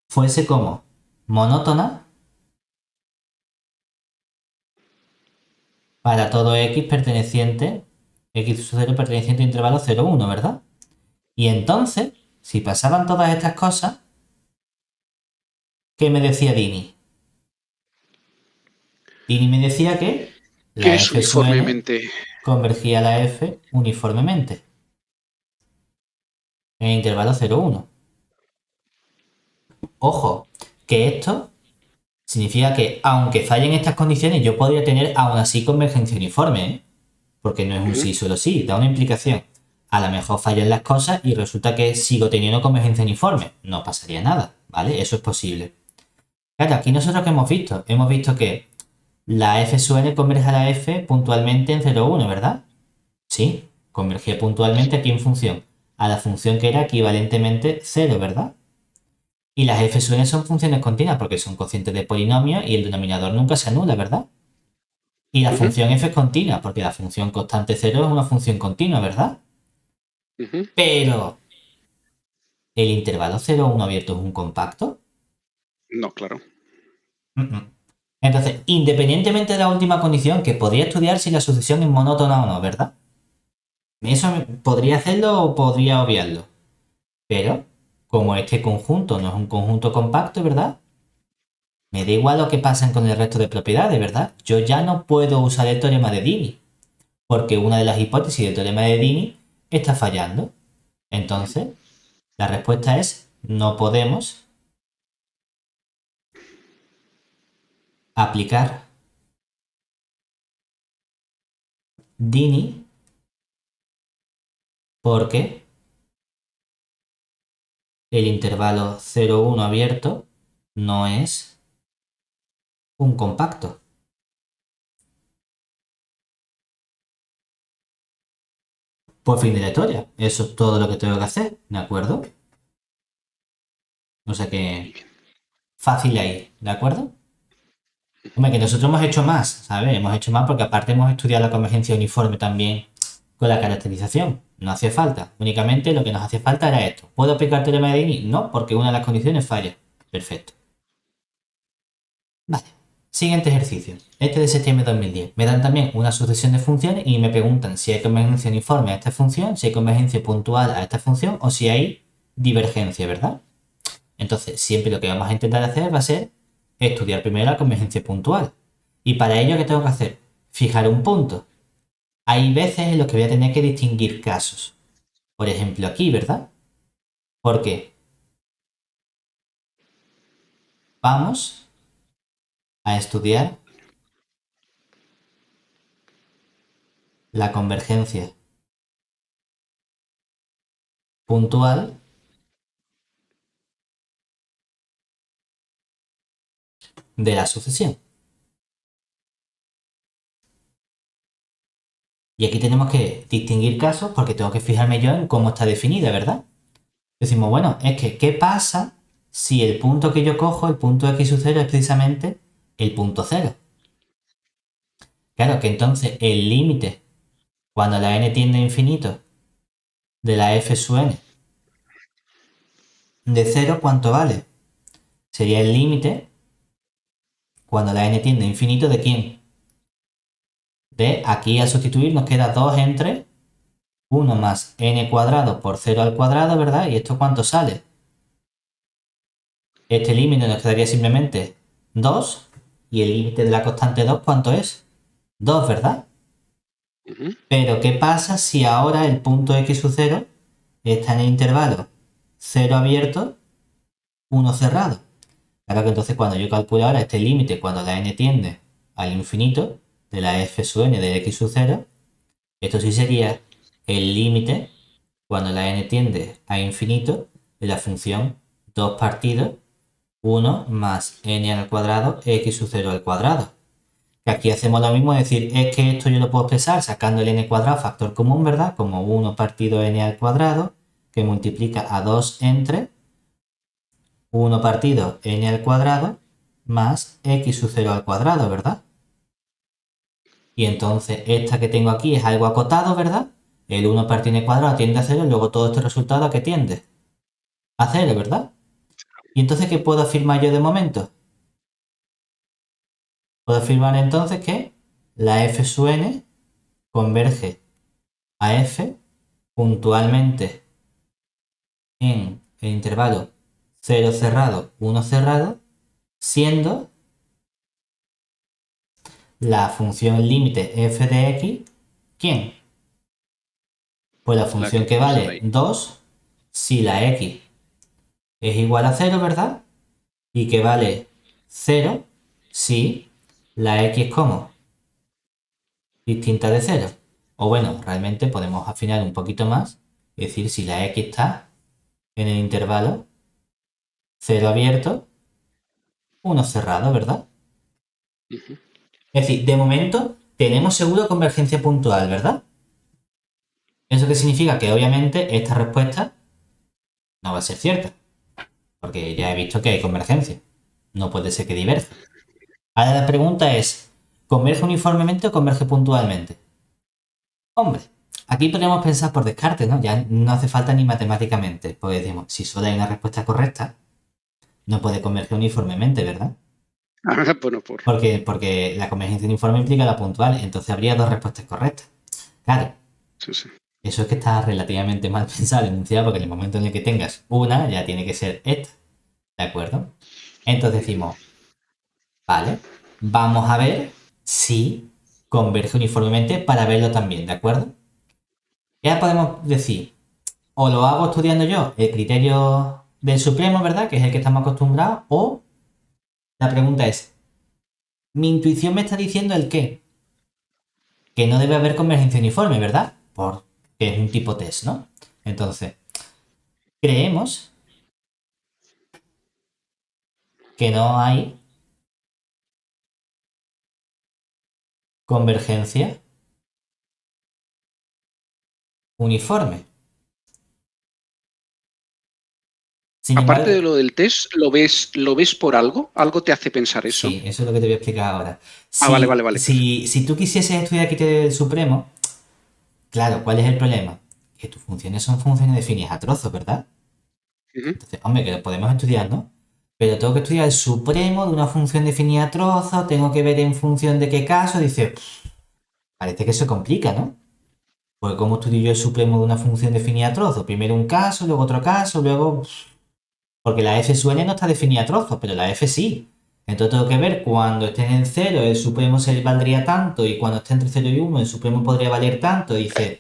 fuese como monótona para todo x perteneciente, x sub 0 perteneciente a intervalo 0, 1, ¿verdad? Y entonces, si pasaban todas estas cosas, ¿qué me decía Dini? Dini me decía que Que la es f sub n uniformemente. convergía a la f uniformemente en intervalo 0, 1. Ojo, que esto significa que aunque fallen estas condiciones, yo podría tener aún así convergencia uniforme, ¿eh? Porque no es un sí solo sí, da una implicación. A lo mejor fallan las cosas y resulta que sigo teniendo convergencia uniforme. No pasaría nada, ¿vale? Eso es posible. Claro, aquí nosotros que hemos visto, que la f sub n converge a la f puntualmente en 0, 1, ¿verdad? Sí, convergía puntualmente aquí en función a la función que era equivalentemente 0, ¿verdad? Y las f sub n son funciones continuas porque son cocientes de polinomio y el denominador nunca se anula, ¿verdad? Y la función f es continua porque la función constante 0 es una función continua, ¿verdad? Pero, ¿el intervalo 0, 1 abierto es un compacto? No, claro. Entonces, independientemente de la última condición, que podría estudiar si la sucesión es monótona o no, ¿verdad? Eso podría hacerlo o podría obviarlo. Pero, como este conjunto no es un conjunto compacto, ¿verdad? Me da igual lo que pasen con el resto de propiedades, ¿verdad? Yo ya no puedo usar el teorema de Dini, porque una de las hipótesis del teorema de Dini está fallando. Entonces, la respuesta es no podemos aplicar Dini porque el intervalo 0, 1 abierto no es un compacto. Por fin de la historia. Eso es todo lo que tengo que hacer, ¿de acuerdo? O sea que fácil ahí, ¿de acuerdo? Hombre, que nosotros hemos hecho más, ¿sabes? Hemos hecho más porque aparte hemos estudiado la convergencia uniforme también con la caracterización. No hacía falta. Únicamente lo que nos hacía falta era esto. ¿Puedo aplicar el teorema de Dini? No, porque una de las condiciones falla. Perfecto. Vale. Siguiente ejercicio. Este de septiembre de 2010. Me dan también una sucesión de funciones y me preguntan si hay convergencia uniforme a esta función, si hay convergencia puntual a esta función o si hay divergencia, ¿verdad? Entonces, siempre lo que vamos a intentar hacer va a ser estudiar primero la convergencia puntual. Y para ello, ¿qué tengo que hacer? Fijar un punto. Hay veces en los que voy a tener que distinguir casos. Por ejemplo, aquí, ¿verdad? ¿Por qué? Vamos a estudiar la convergencia puntual de la sucesión. Y aquí tenemos que distinguir casos porque tengo que fijarme yo en cómo está definida, ¿verdad? Decimos, bueno, es que, ¿qué pasa si el punto que yo cojo, el punto x sub 0, es precisamente el punto 0? Claro que entonces el límite, cuando la n tiende a infinito, de la f sub n de 0, ¿cuánto vale? Sería el límite, cuando la n tiende a infinito, ¿de quién? De aquí a sustituir nos queda 2 entre 1 más n cuadrado por 0 al cuadrado, ¿verdad? ¿Y esto cuánto sale? Este límite nos quedaría simplemente 2 y el límite de la constante 2, ¿cuánto es? 2, ¿verdad? Pero ¿qué pasa si ahora el punto x sub 0 está en el intervalo 0 abierto, 1 cerrado. Claro que entonces cuando yo calculo ahora este límite cuando la n tiende al infinito de la f sub n de x sub 0, esto sí sería el límite cuando la n tiende a infinito de la función 2 partido 1 más n al cuadrado x sub 0 al cuadrado. Que aquí hacemos lo mismo, es decir, es que esto yo lo puedo expresar sacando el n cuadrado factor común, ¿verdad? Como 1 partido n al cuadrado que multiplica a 2 entre 1 partido n al cuadrado más x sub 0 al cuadrado, ¿verdad? Y entonces esta que tengo aquí es algo acotado, ¿verdad? El 1 partido n cuadrado tiende a 0 y luego todo este resultado ¿a qué tiende? A 0, ¿verdad? ¿Y entonces qué puedo afirmar yo de momento? Puedo afirmar entonces que la f sub n converge a f puntualmente en el intervalo 0 cerrado, 1 cerrado, siendo la función límite f de x, ¿quién? Pues la función que vale 2 si la x es igual a 0, ¿verdad? Y que vale 0 si la x es como distinta de 0. O bueno, realmente podemos afinar un poquito más, es decir, si la x está en el intervalo 0 abierto, 1 cerrado, ¿verdad? Es decir, de momento tenemos seguro convergencia puntual, ¿verdad? ¿Eso qué significa? Que obviamente esta respuesta no va a ser cierta, porque ya he visto que hay convergencia. No puede ser que diverja. Ahora la pregunta es, ¿converge uniformemente o converge puntualmente? Hombre, aquí podríamos pensar por descarte, ¿no? Ya no hace falta ni matemáticamente, porque decimos, si solo hay una respuesta correcta, no puede converger uniformemente, ¿verdad? Bueno, Porque la convergencia uniforme implica la puntual, entonces habría dos respuestas correctas. Claro, sí. eso es que está relativamente mal pensado el enunciado, porque en el momento en el que tengas una, ya tiene que ser esta, ¿de acuerdo? Entonces decimos, vale, vamos a ver si converge uniformemente para verlo también, ¿de acuerdo? Ya podemos decir, o lo hago estudiando yo el criterio del supremo, ¿verdad? Que es el que estamos acostumbrados, o la pregunta es, mi intuición me está diciendo el qué, que no debe haber convergencia uniforme, ¿verdad? Porque es un tipo test, ¿no? Entonces, creemos que no hay convergencia uniforme. Sin Aparte embargo, de lo del test, ¿lo ves por algo? ¿Algo te hace pensar eso? sí, eso es lo que te voy a explicar ahora. Vale, Si, perfecto. si tú quisieses estudiar criterio del supremo, claro, ¿cuál es el problema? Que tus funciones son funciones definidas a trozos, ¿verdad? Entonces, hombre, que lo podemos estudiar, ¿no? Pero tengo que estudiar el supremo de una función definida a trozos, tengo que ver en función de qué caso, dice, parece que se complica, ¿no? Pues ¿cómo estudio yo el supremo de una función definida a trozos? Primero un caso, luego otro caso, luego... Porque la f sub n no está definida a trozos, pero la f sí. Entonces tengo que ver cuando esté en el 0 el supremo se valdría tanto y cuando esté entre 0 y 1 el supremo podría valer tanto. Dice,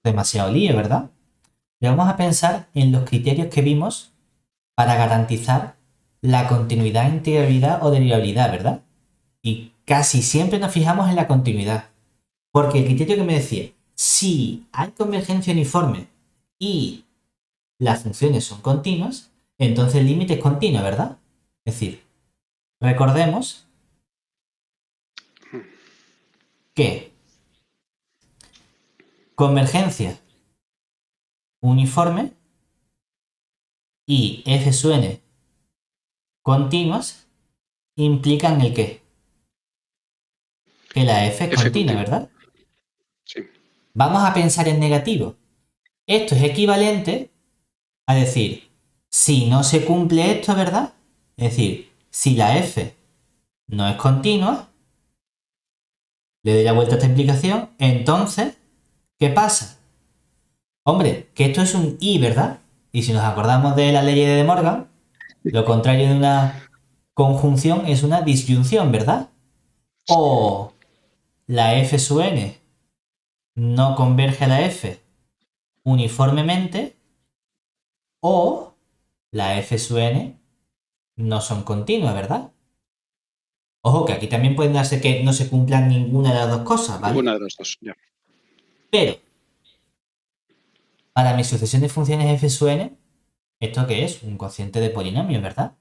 demasiado lío, ¿verdad? Y vamos a pensar en los criterios que vimos para garantizar la continuidad, integrabilidad o derivabilidad, ¿verdad? Y casi siempre nos fijamos en la continuidad. Porque el criterio que me decía, si hay convergencia uniforme y las funciones son continuas, entonces el límite es continuo, ¿verdad? Es decir, recordemos que convergencia uniforme y f sub n continuas implican el qué? Que la f es F continua, continuo. ¿verdad? Sí. Vamos a pensar en negativo. Esto es equivalente a decir, si no se cumple esto, ¿verdad? Es decir, si la f no es continua, le doy la vuelta a esta implicación, entonces, ¿qué pasa? Hombre, que esto es un i, ¿verdad? Y si nos acordamos de la ley de De Morgan, lo contrario de una conjunción es una disyunción, ¿verdad? O la f sub n no converge a la f uniformemente, o la f sub n no son continuas, ¿verdad? Ojo, que aquí también pueden darse que no se cumplan ninguna de las dos cosas, ¿vale? Ninguna de las dos, ya. Pero, para mi sucesión de funciones f sub n, ¿esto qué es? Un cociente de polinomios, ¿verdad?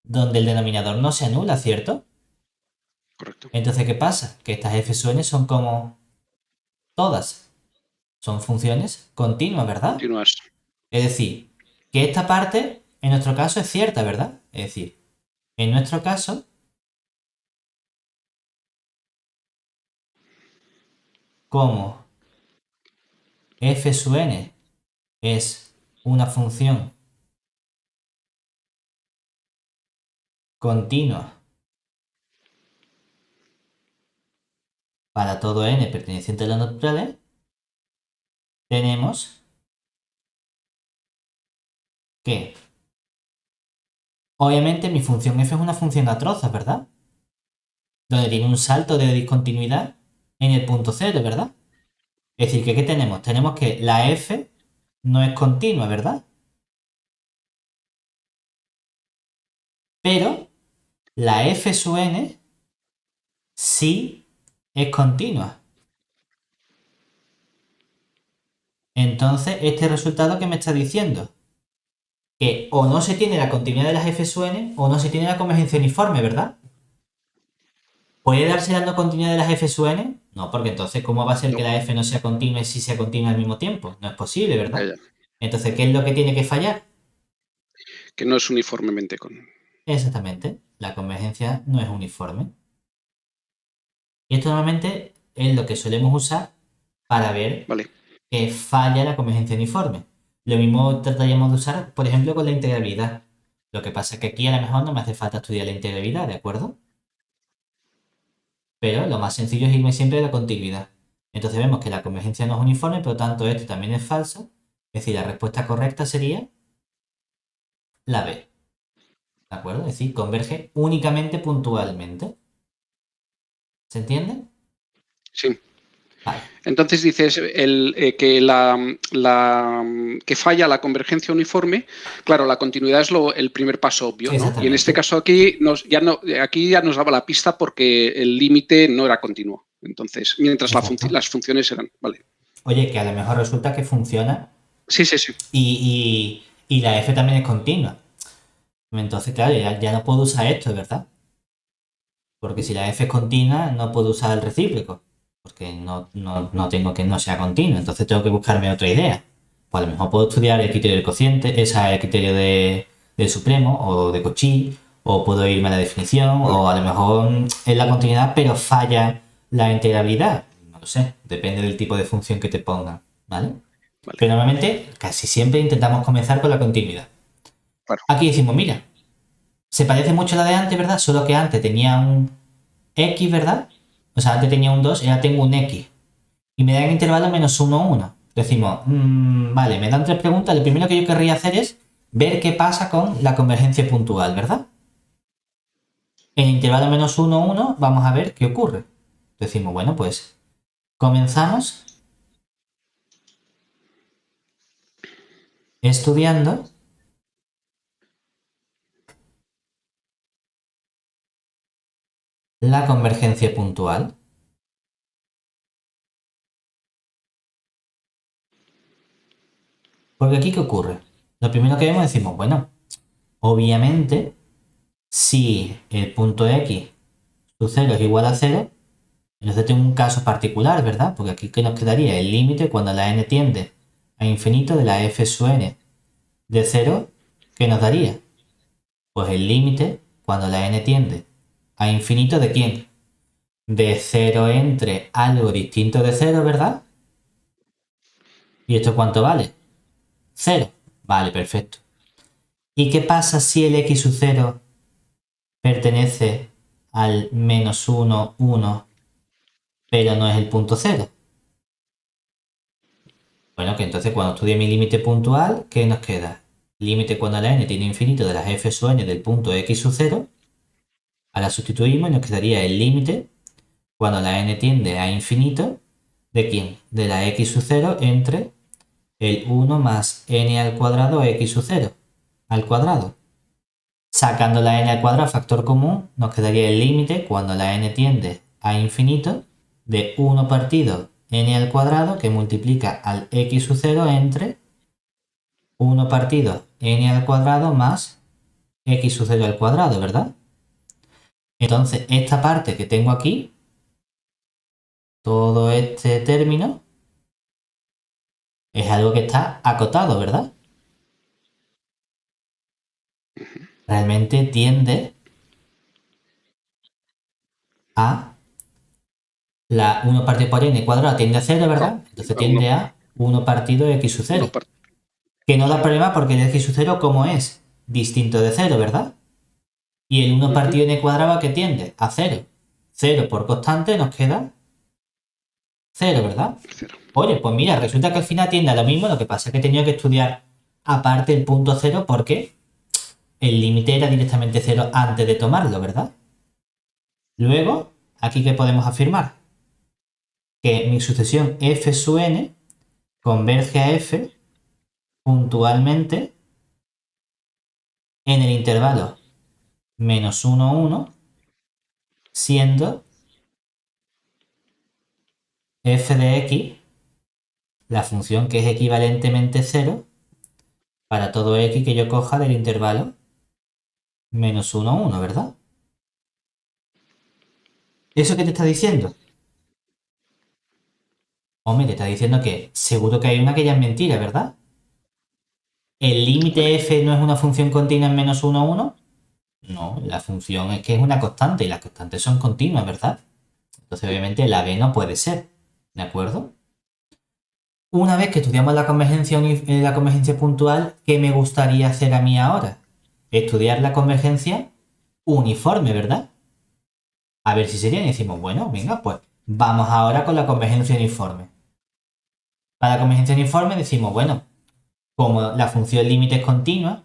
Donde el denominador no se anula, ¿cierto? Correcto. Entonces, ¿qué pasa? Que estas f sub n son como todas. Son funciones continuas, ¿verdad? Continuas. Es decir, que esta parte, en nuestro caso, es cierta, ¿verdad? Es decir, en nuestro caso, como f sub n es una función continua para todo n perteneciente a los naturales, tenemos que, obviamente, mi función f es una función a trozos, ¿verdad? Donde tiene un salto de discontinuidad en el punto cero, ¿verdad? Es decir, que ¿qué tenemos? Tenemos que la f no es continua, ¿verdad? Pero la f sub n sí es continua. Entonces, este resultado que me está diciendo que o no se tiene la continuidad de las f sub n o no se tiene la convergencia uniforme, ¿verdad? ¿Puede darse la no continuidad de las f sub n? No, porque entonces, ¿cómo va a ser No. que la f no sea continua y sí sea continua al mismo tiempo? No es posible, ¿verdad? Ya. Entonces, ¿qué es lo que tiene que fallar? Que no es uniformemente con. Exactamente, la convergencia no es uniforme. Y esto normalmente es lo que solemos usar para ver Vale. que falla la convergencia uniforme. Lo mismo trataríamos de usar, por ejemplo, con la integrabilidad. Lo que pasa es que aquí a lo mejor no me hace falta estudiar la integrabilidad, ¿de acuerdo? Pero lo más sencillo es irme siempre a la continuidad. Entonces vemos que la convergencia no es uniforme, por lo tanto esto también es falso. Es decir, la respuesta correcta sería la B. ¿De acuerdo? Es decir, converge únicamente puntualmente. ¿Se entiende? Sí. Vale. Entonces dices que falla la convergencia uniforme. Claro, la continuidad es el primer paso obvio, ¿no? Y en este Exactamente. caso aquí ya nos daba la pista porque el límite no era continuo. Entonces, mientras Exacto. las funciones eran. Vale. Oye, que a lo mejor resulta que funciona Sí, sí, sí. y la F también es continua. Entonces, claro, ya no puedo usar esto, ¿verdad? Porque si la F es continua, no puedo usar el recíproco. Porque no tengo que no sea continua. Entonces tengo que buscarme otra idea. Pues a lo mejor puedo estudiar el criterio del cociente, el criterio del supremo o de Cauchy, o puedo irme a la definición, o a lo mejor es la continuidad, pero falla la integrabilidad. No lo sé, depende del tipo de función que te pongan, ¿vale? Vale. Pero normalmente, casi siempre intentamos comenzar con la continuidad. Claro. Aquí decimos, mira, se parece mucho a la de antes, ¿verdad? Solo que antes tenía un X, ¿verdad? O sea, antes tenía un 2 y ahora tengo un X. Y me da en intervalo menos 1, 1. Decimos, vale, me dan tres preguntas. Lo primero que yo querría hacer es ver qué pasa con la convergencia puntual, ¿verdad? En intervalo menos 1, 1, vamos a ver qué ocurre. Decimos, bueno, pues comenzamos estudiando la convergencia puntual. Porque aquí, ¿qué ocurre? Lo primero que vemos decimos, bueno, obviamente, si el punto X, su 0 es igual a 0, entonces tengo un caso particular, ¿verdad? Porque aquí, ¿qué nos quedaría? El límite cuando la n tiende a infinito de la f sub n de 0, ¿qué nos daría? Pues el límite cuando la n tiende a infinito ¿de quién? De 0 entre algo distinto de 0, ¿verdad? ¿Y esto cuánto vale? 0. Vale, perfecto. ¿Y qué pasa si el x sub 0 pertenece al menos 1, 1, pero no es el punto 0? Bueno, que entonces cuando estudie mi límite puntual, ¿qué nos queda? Límite cuando la n tiene infinito de las f sub n del punto x sub 0. Ahora sustituimos y nos quedaría el límite cuando la n tiende a infinito. ¿De quién? De la x sub 0 entre el 1 más n al cuadrado x sub 0 al cuadrado. Sacando la n al cuadrado, factor común, nos quedaría el límite cuando la n tiende a infinito de 1 partido n al cuadrado que multiplica al x sub 0 entre 1 partido n al cuadrado más x sub 0 al cuadrado, ¿verdad? Entonces, esta parte que tengo aquí, todo este término, es algo que está acotado, ¿verdad? Realmente tiende a la 1 partido por n cuadrado tiende a 0, ¿verdad? Entonces tiende a 1 partido x sub 0. Que no da problema porque el x sub 0 como es distinto de 0, ¿verdad? Y el 1 partido n cuadrado que tiende a 0. 0 por constante nos queda 0, ¿verdad? 0. Oye, pues mira, resulta que al final tiende a lo mismo, lo que pasa es que he tenido que estudiar aparte el punto 0 porque el límite era directamente 0 antes de tomarlo, ¿verdad? Luego, aquí ¿qué podemos afirmar? Que mi sucesión f sub n converge a f puntualmente en el intervalo menos 1, 1, siendo f de x la función que es equivalentemente 0 para todo x que yo coja del intervalo menos 1, 1, ¿verdad? ¿Eso qué te está diciendo? Hombre, te está diciendo que seguro que hay una que ya es mentira, ¿verdad? ¿El límite f no es una función continua en menos 1, 1? No, la función es que es una constante y las constantes son continuas, ¿verdad? Entonces, obviamente, la b no puede ser, ¿de acuerdo? Una vez que estudiamos la convergencia puntual, ¿qué me gustaría hacer a mí ahora? Estudiar la convergencia uniforme, ¿verdad? A ver si sería y decimos, bueno, venga, pues vamos ahora con la convergencia uniforme. Para la convergencia uniforme decimos, bueno, como la función límite es continua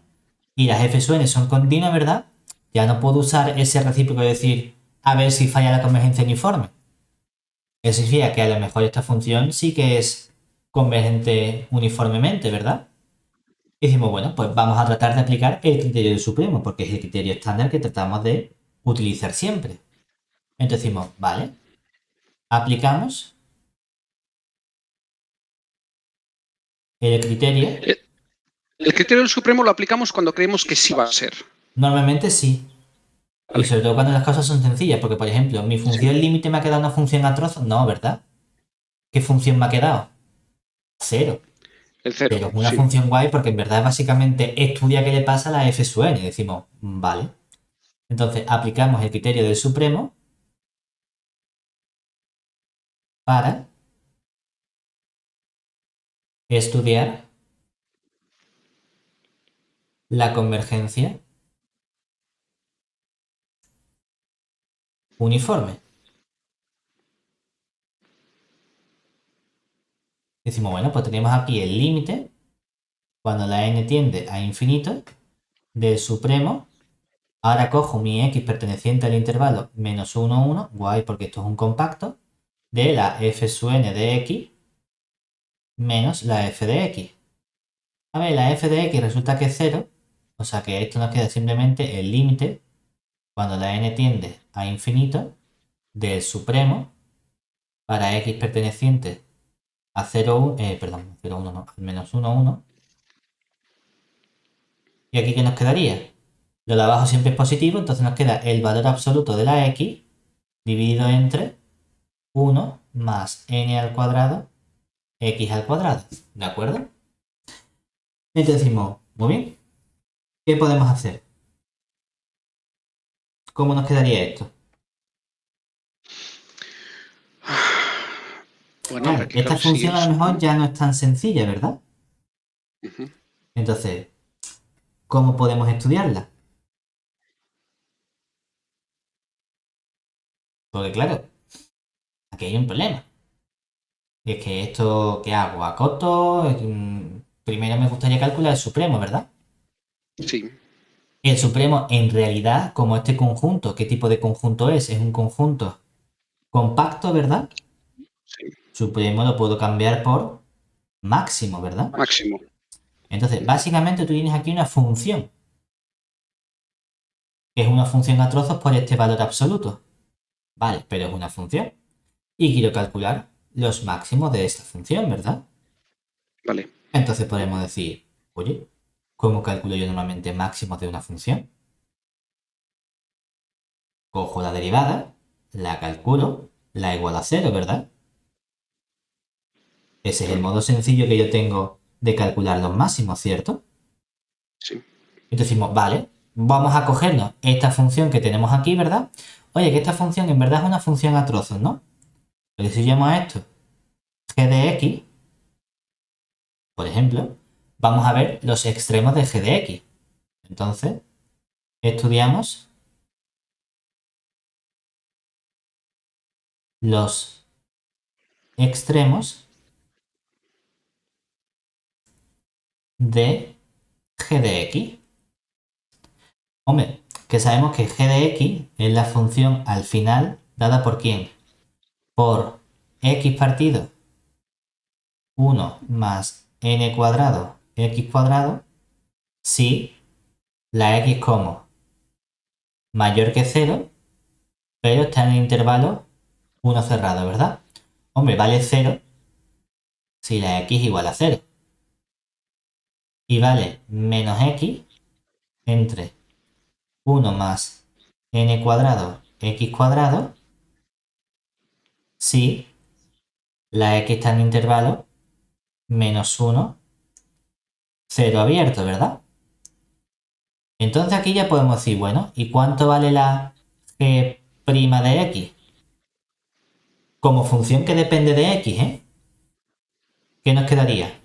y las f sub n son continuas, ¿verdad? Ya no puedo usar ese recíproco de decir, a ver si falla la convergencia uniforme. Eso significa que a lo mejor esta función sí que es convergente uniformemente, ¿verdad? Y decimos, bueno, pues vamos a tratar de aplicar el criterio del supremo, porque es el criterio estándar que tratamos de utilizar siempre. Entonces decimos, vale, aplicamos el criterio. El criterio del supremo lo aplicamos cuando creemos que sí va a ser. Normalmente sí. Vale. Y sobre todo cuando las cosas son sencillas, porque por ejemplo, ¿mi función límite me ha quedado una función a trozos? No, ¿verdad? ¿Qué función me ha quedado? 0. El 0. Pero es una función guay porque en verdad básicamente estudia qué le pasa a la f sub n. Decimos, vale. Entonces aplicamos el criterio del supremo para estudiar la convergencia uniforme. Decimos, bueno, pues tenemos aquí el límite cuando la n tiende a infinito del supremo. Ahora cojo mi x perteneciente al intervalo menos 1, 1, guay porque esto es un compacto, de la f sub n de x menos la f de x. A ver, la f de x resulta que es 0, o sea que esto nos queda simplemente el límite cuando la n tiende a infinito del supremo para x perteneciente a 0, 0, 1 no, al menos 1, 1. ¿Y aquí qué nos quedaría? Lo de abajo siempre es positivo, entonces nos queda el valor absoluto de la x dividido entre 1 más n al cuadrado x al cuadrado. ¿De acuerdo? Entonces decimos, muy bien, ¿qué podemos hacer? ¿Cómo nos quedaría esto? Bueno, claro, esta función a lo mejor ya no es tan sencilla, ¿verdad? Entonces, ¿cómo podemos estudiarla? Porque claro, aquí hay un problema. Es que esto, ¿qué hago? Acoto. Primero me gustaría calcular el supremo, ¿verdad? Sí. El supremo, en realidad, como este conjunto, ¿qué tipo de conjunto es? Es un conjunto compacto, ¿verdad? Sí. Supremo lo puedo cambiar por máximo, ¿verdad? Máximo. Entonces, básicamente tú tienes aquí una función, que es una función a trozos por este valor absoluto. Vale, pero es una función. Y quiero calcular los máximos de esta función, ¿verdad? Vale. Entonces podemos decir, oye, ¿cómo calculo yo normalmente máximos de una función? Cojo la derivada, la calculo, la igual a 0, ¿verdad? Ese es el modo sencillo que yo tengo de calcular los máximos, ¿cierto? Sí. Entonces decimos, vale, vamos a cogernos esta función que tenemos aquí, ¿verdad? Oye, que esta función en verdad es una función a trozos, ¿no? Pero si llamo a esto g de x, por ejemplo, vamos a ver los extremos de g de x. Entonces, estudiamos los extremos de g de x. Hombre, que sabemos que g de x es la función al final dada por quién? Por x partido 1 más n cuadrado x cuadrado si la x como mayor que 0, pero está en el intervalo 1 cerrado, ¿verdad? Hombre, vale 0 si la x igual a 0. Y vale menos x entre 1 más n cuadrado x cuadrado si la x está en el intervalo menos 1, 0 abierto, ¿verdad? Entonces aquí ya podemos decir, bueno, ¿y cuánto vale la g' de x? Como función que depende de x, ¿eh? ¿Qué nos quedaría?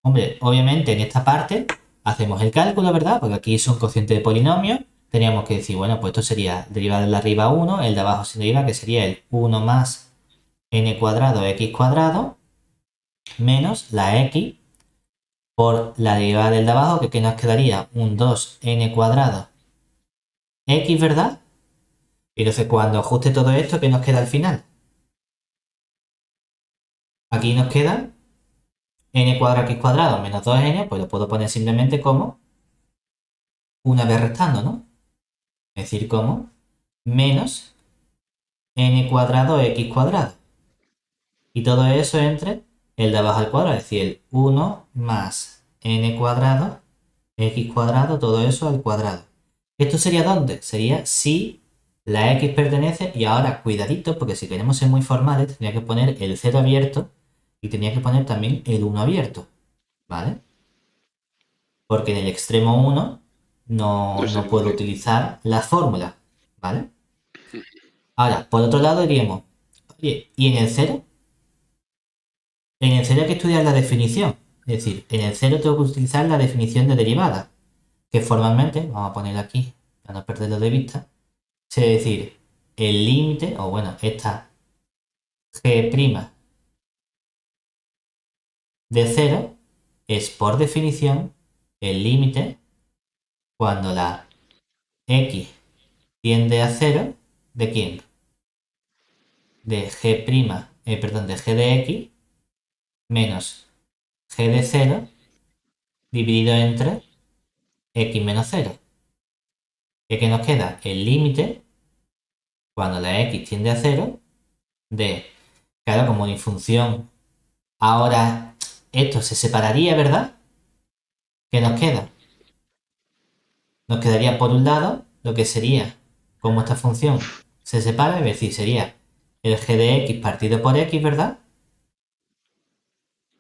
Hombre, obviamente en esta parte hacemos el cálculo, ¿verdad? Porque aquí son cocientes de polinomio. Teníamos que decir, bueno, pues esto sería derivada del de arriba 1, el de abajo se deriva, que sería el 1 más n cuadrado x cuadrado menos la x por la derivada del de abajo, que nos quedaría un 2n cuadrado x, ¿verdad? Y entonces cuando ajuste todo esto, ¿qué nos queda al final? Aquí nos queda n cuadrado x cuadrado menos 2n, pues lo puedo poner simplemente como una vez restando, ¿no? Es decir, como menos n cuadrado x cuadrado. Y todo eso entre el de abajo al cuadrado, es decir, el 1 más n cuadrado x cuadrado, todo eso al cuadrado. ¿Esto sería dónde? Sería si la x pertenece, y ahora cuidadito, porque si queremos ser muy formales, tendría que poner el 0 abierto y tenía que poner también el 1 abierto, ¿vale? Porque en el extremo 1 No es no puedo derivable. utilizar la fórmula, ¿vale? Ahora, por otro lado diríamos, oye, ¿y en el 0? En el 0 hay que estudiar la definición. Es decir, en el 0 tengo que utilizar la definición de derivada, que formalmente, vamos a ponerla aquí para no perderlo de vista, es decir, el límite, o bueno, esta g' de 0 es por definición el límite cuando la x tiende a 0, ¿de quién? De g', perdón, de g de x menos g de 0 dividido entre x menos 0. ¿Y qué nos queda? El límite cuando la x tiende a 0 de, claro, como mi función ahora esto se separaría, ¿verdad? ¿Qué nos queda? Nos quedaría por un lado lo que sería como esta función se separa, es decir, sería el g de x partido por x, ¿verdad?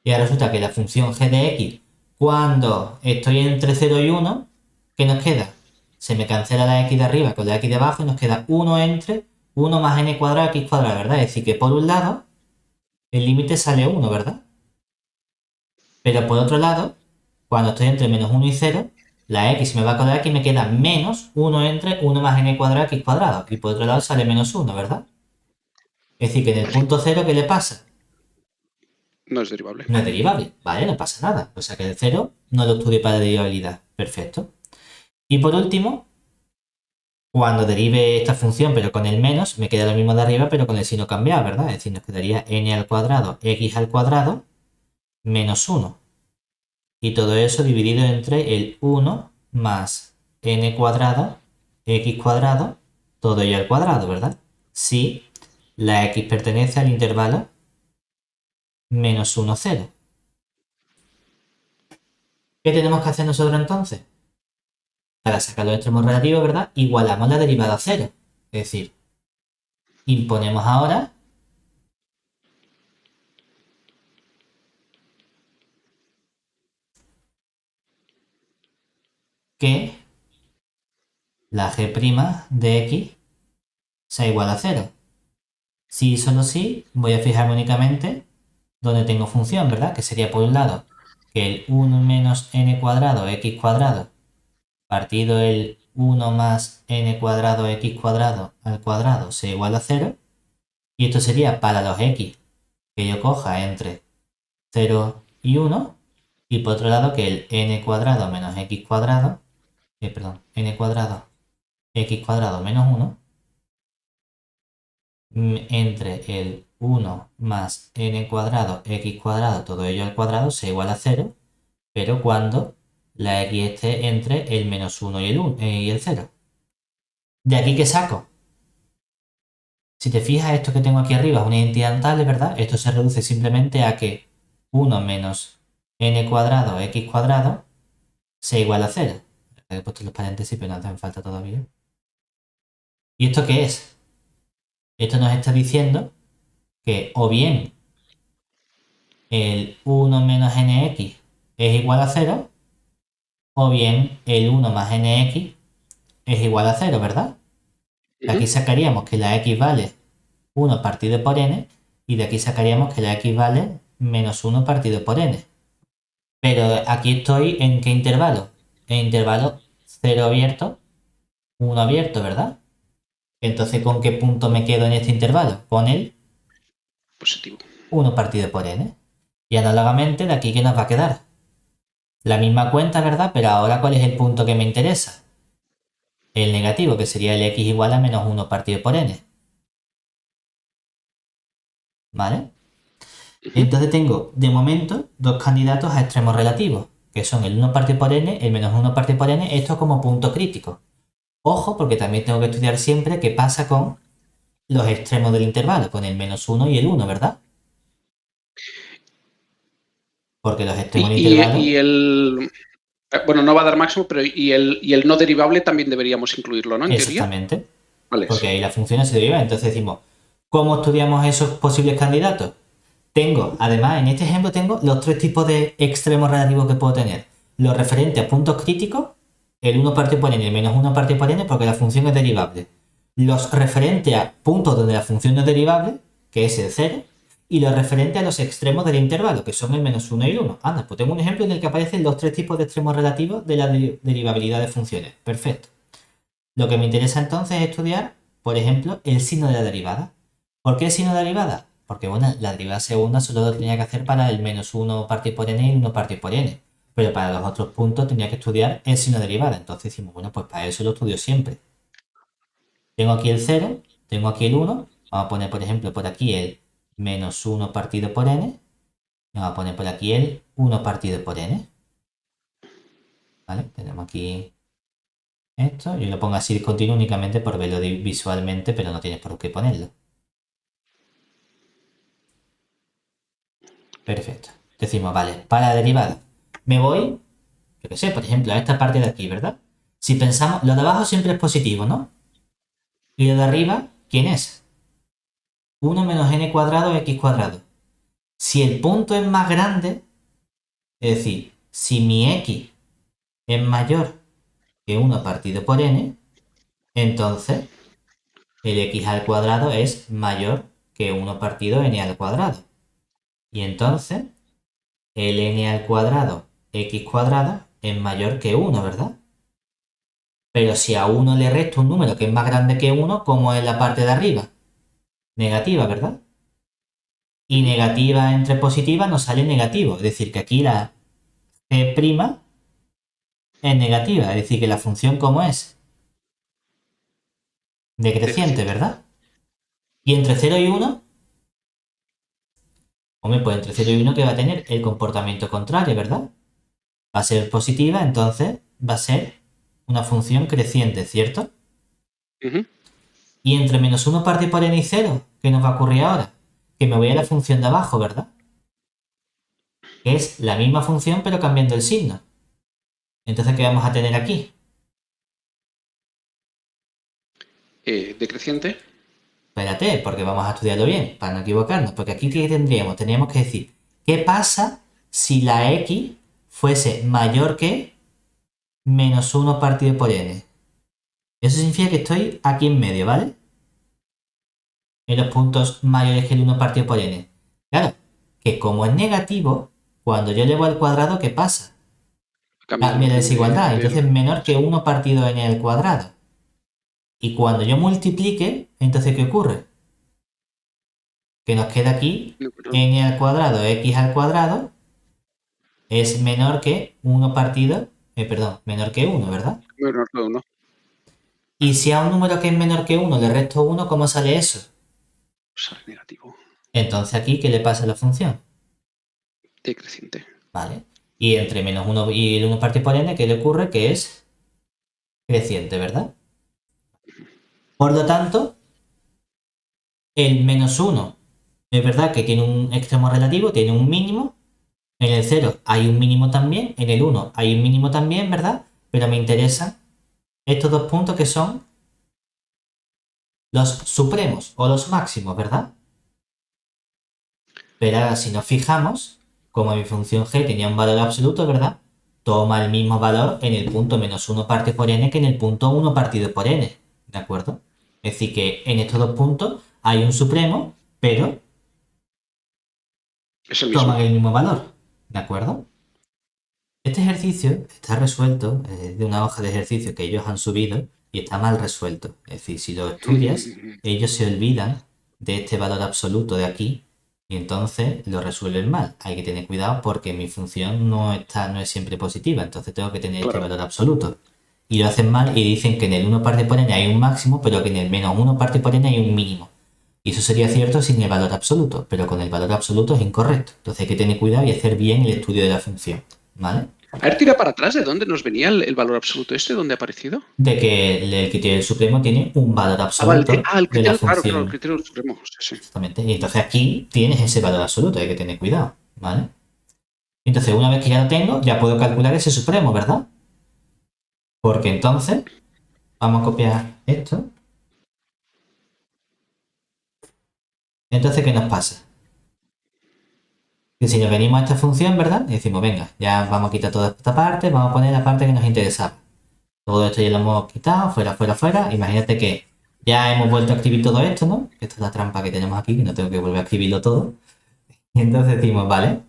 Y ahora resulta que la función g de x, cuando estoy entre 0 y 1, ¿qué nos queda? Se me cancela la x de arriba con la x de abajo y nos queda 1 entre 1 más n cuadrado x cuadrado, ¿verdad? Es decir, que por un lado el límite sale 1, ¿verdad? Pero por otro lado, cuando estoy entre menos 1 y 0, la x me va con la x y me queda menos 1 entre 1 más n cuadrado x cuadrado. Y por otro lado sale menos 1, ¿verdad? Es decir, que en el punto 0, ¿qué le pasa? No es derivable. No es derivable, ¿vale? No pasa nada. O sea que el 0 no lo estudio para derivabilidad. Perfecto. Y por último, cuando derive esta función pero con el menos, me queda lo mismo de arriba pero con el signo cambiado, ¿verdad? Es decir, nos quedaría n al cuadrado x al cuadrado menos 1. Y todo eso dividido entre el 1 más n cuadrado, x cuadrado, todo ello al cuadrado, ¿verdad? Si la x pertenece al intervalo menos 1, 0. ¿Qué tenemos que hacer nosotros entonces? Para sacar los extremos relativos, ¿verdad? Igualamos la derivada a 0. Es decir, imponemos ahora que la g' de x sea igual a 0. Si y solo si, voy a fijarme únicamente donde tengo función, ¿verdad? Que sería por un lado que el 1 menos n cuadrado x cuadrado partido el 1 más n cuadrado x cuadrado al cuadrado sea igual a 0. Y esto sería para los x que yo coja entre 0 y 1. Y por otro lado que el n cuadrado menos x cuadrado, n cuadrado x cuadrado menos 1 entre el 1 más n cuadrado x cuadrado, todo ello al cuadrado, sea igual a 0, pero cuando la x esté entre el menos 1 y el 0. ¿De aquí qué saco? Si te fijas, esto que tengo aquí arriba es una identidad notable, ¿verdad? Esto se reduce simplemente a que 1 menos n cuadrado x cuadrado sea igual a 0. He puesto los paréntesis, pero no hacen falta todavía. ¿Y esto qué es? Esto nos está diciendo que o bien el 1 menos nx es igual a 0, o bien el 1 más nx es igual a 0, ¿verdad? De aquí sacaríamos que la x vale 1 partido por n, y de aquí sacaríamos que la x vale menos 1 partido por n. Pero aquí estoy ¿en qué intervalo? En intervalo 0 abierto, 1 abierto, ¿verdad? Entonces, ¿con qué punto me quedo en este intervalo? Con el positivo. 1 partido por n. Y análogamente, de aquí, ¿qué nos va a quedar? La misma cuenta, ¿verdad? Pero ahora, ¿cuál es el punto que me interesa? El negativo, que sería el x igual a menos 1 partido por n. ¿Vale? Entonces tengo, de momento, dos candidatos a extremos relativos, que son el 1 partido por n, el menos 1 partido por n, esto como punto crítico. Ojo, porque también tengo que estudiar siempre qué pasa con los extremos del intervalo, con el menos 1 y el 1, ¿verdad? Porque los extremos del intervalo... Y el... Bueno, no va a dar máximo, pero y el no derivable también deberíamos incluirlo, ¿no? En teoría. Exactamente. Vale. Porque ahí las funciones se derivan. Entonces decimos, ¿cómo estudiamos esos posibles candidatos? Tengo, además, en este ejemplo tengo los tres tipos de extremos relativos que puedo tener. Los referentes a puntos críticos, el 1 partido por n y el menos 1 partido por n, porque la función es derivable. Los referentes a puntos donde la función no es derivable, que es el 0, y los referentes a los extremos del intervalo, que son el menos 1 y el 1. Anda, pues tengo un ejemplo en el que aparecen los tres tipos de extremos relativos de la derivabilidad de funciones. Perfecto. Lo que me interesa entonces es estudiar, por ejemplo, el signo de la derivada. ¿Por qué el signo de la derivada? Porque bueno, la derivada segunda solo lo tenía que hacer para el menos 1 partido por n y el 1 partido por n. Pero para los otros puntos tenía que estudiar el signo de derivada. Entonces decimos, bueno, pues para eso lo estudio siempre. Tengo aquí el 0, tengo aquí el 1. Vamos a poner, por ejemplo, por aquí el menos 1 partido por n. Vamos a poner por aquí el 1 partido por n. ¿Vale? Tenemos aquí esto. Yo lo pongo así discontinuo únicamente por verlo visualmente, pero no tienes por qué ponerlo. Perfecto. Decimos, vale, para la derivada. Me voy, yo qué sé, por ejemplo, a esta parte de aquí, ¿verdad? Si pensamos, lo de abajo siempre es positivo, ¿no? Y lo de arriba, ¿quién es? 1 menos n cuadrado x cuadrado. Si el punto es más grande, es decir, si mi x es mayor que 1 partido por n, entonces el x al cuadrado es mayor que 1 partido n al cuadrado. Y entonces el n al cuadrado x cuadrado es mayor que 1, ¿verdad? Pero si a 1 le resto un número que es más grande que 1, ¿cómo es la parte de arriba? Negativa, ¿verdad? Y negativa entre positiva nos sale negativo. Es decir, que aquí la g' es negativa. Es decir, que la función ¿cómo es? Decreciente, ¿verdad? Y entre 0 y 1, Hombre, pues entre 0 y 1 que va a tener el comportamiento contrario, ¿verdad? Va a ser positiva, entonces va a ser una función creciente, ¿cierto? Y entre -1 partido por n y 0, ¿qué nos va a ocurrir ahora? Que me voy a la función de abajo, ¿verdad? Que es la misma función pero cambiando el signo. Entonces, ¿qué vamos a tener aquí? Decreciente. Espérate, porque vamos a estudiarlo bien, para no equivocarnos. Porque aquí, ¿qué tendríamos? Tendríamos que decir, ¿qué pasa si la x fuese mayor que -1 partido por n? Eso significa que estoy aquí en medio, ¿vale? En los puntos mayores que el 1 partido por n. Claro, que como es negativo, cuando yo llevo al cuadrado, ¿qué pasa? Cambia la desigualdad, entonces menor que 1 partido n al cuadrado. Y cuando yo multiplique, entonces ¿qué ocurre? Que nos queda aquí n al cuadrado, x al cuadrado, es menor que 1 partido, menor que 1, ¿verdad? Menor que 1. Y si a un número que es menor que 1 le resto 1, ¿cómo sale eso? Sale negativo. Entonces aquí, ¿qué le pasa a la función? Decreciente. Vale. Y entre -1 y el 1 partido por n, ¿qué le ocurre? Que es creciente, ¿verdad? Por lo tanto, el -1 es verdad que tiene un extremo relativo, tiene un mínimo. En el 0 hay un mínimo también, en el 1 hay un mínimo también, ¿verdad? Pero me interesan estos dos puntos que son los supremos o los máximos, ¿verdad? Pero ahora si nos fijamos, como mi función g tenía un valor absoluto, ¿verdad? Toma el mismo valor en el punto -1 partido por n que en el punto 1 partido por n, ¿de acuerdo? Es decir, que en estos dos puntos hay un supremo, pero toman el mismo valor, ¿de acuerdo? Este ejercicio está resuelto de una hoja de ejercicio que ellos han subido y está mal resuelto. Es decir, si lo estudias, ellos se olvidan de este valor absoluto de aquí y entonces lo resuelven mal. Hay que tener cuidado porque mi función no es siempre positiva, entonces tengo que tener este valor absoluto. Y lo hacen mal y dicen que en el 1 parte por n hay un máximo, pero que en el -1 parte por n hay un mínimo. Y eso sería cierto sin el valor absoluto, pero con el valor absoluto es incorrecto. Entonces hay que tener cuidado y hacer bien el estudio de la función, ¿vale? A ver, tira para atrás, ¿de dónde nos venía el valor absoluto este? ¿Dónde ha aparecido? De que el criterio supremo tiene un valor absoluto el de la criterio, función. claro, el criterio supremo. Sí. Exactamente. Y entonces aquí tienes ese valor absoluto, hay que tener cuidado, ¿vale? Entonces, una vez que ya lo tengo, ya puedo calcular ese supremo, ¿verdad? Porque entonces, vamos a copiar esto. Entonces, ¿qué nos pasa? Que si nos venimos a esta función, ¿verdad? Y decimos, venga, ya vamos a quitar toda esta parte, vamos a poner la parte que nos interesaba. Todo esto ya lo hemos quitado, fuera, fuera, fuera. Imagínate que ya hemos vuelto a escribir todo esto, ¿no? Esta es la trampa que tenemos aquí, que no tengo que volver a escribirlo todo. Y entonces decimos, vale,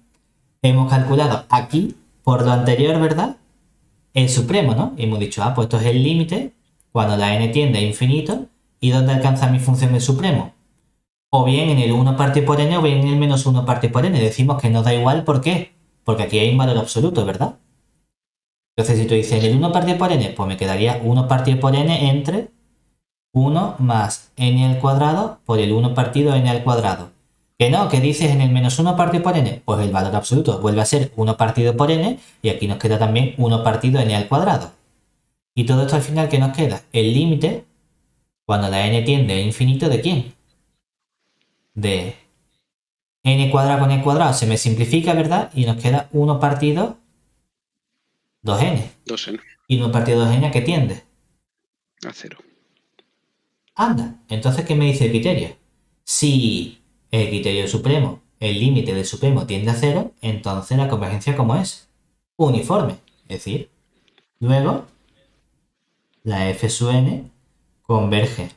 hemos calculado aquí, por lo anterior, ¿verdad? El supremo, ¿no? Y hemos dicho, pues esto es el límite cuando la n tiende a infinito. ¿Y dónde alcanza mi función el supremo? O bien en el 1 partido por n o bien en el -1 partido por n. Decimos que nos da igual, ¿por qué? Porque aquí hay un valor absoluto, ¿verdad? Entonces, si tú dices en el 1 partido por n, pues me quedaría 1 partido por n entre 1 más n al cuadrado por el 1 partido n al cuadrado. Que no, que dices en el -1 partido por n, pues el valor absoluto vuelve a ser 1 partido por n y aquí nos queda también 1 partido n al cuadrado. Y todo esto al final, ¿qué nos queda? El límite, cuando la n tiende a infinito, ¿de quién? De n cuadrado con n cuadrado. Se me simplifica, ¿verdad? Y nos queda 1 partido 2n. 2n. ¿Y 1 partido 2n a qué tiende? A 0. Anda, entonces, ¿qué me dice el criterio? Si el criterio supremo, el límite del supremo tiende a 0, entonces la convergencia, ¿cómo es? Uniforme. Es decir, luego la f sub n converge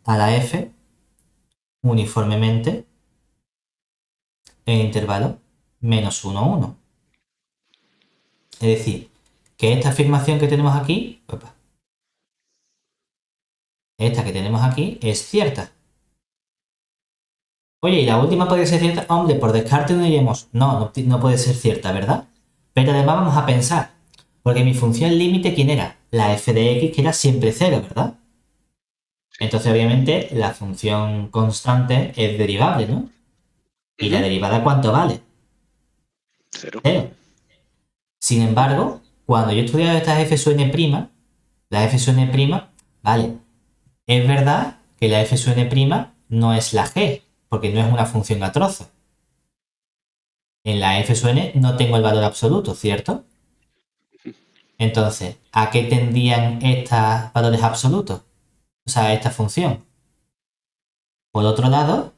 a la f uniformemente en el intervalo -1, 1. Es decir, que esta afirmación que tenemos aquí, esta que tenemos aquí, es cierta. Oye, ¿y la última puede ser cierta? Hombre, por descarte no diríamos, no puede ser cierta, ¿verdad? Pero además vamos a pensar, porque mi función límite, ¿quién era? La f de x, que era siempre 0, ¿verdad? Entonces, obviamente, la función constante es derivable, ¿no? ¿Y la derivada cuánto vale? 0. 0. Sin embargo, cuando yo he estudiado estas f sub n', la f sub n', vale, es verdad que la f sub n' no es la g, porque no es una función a trozos. En la f sub n no tengo el valor absoluto, ¿cierto? Entonces, ¿a qué tendrían estos valores absolutos? O sea, esta función. Por otro lado,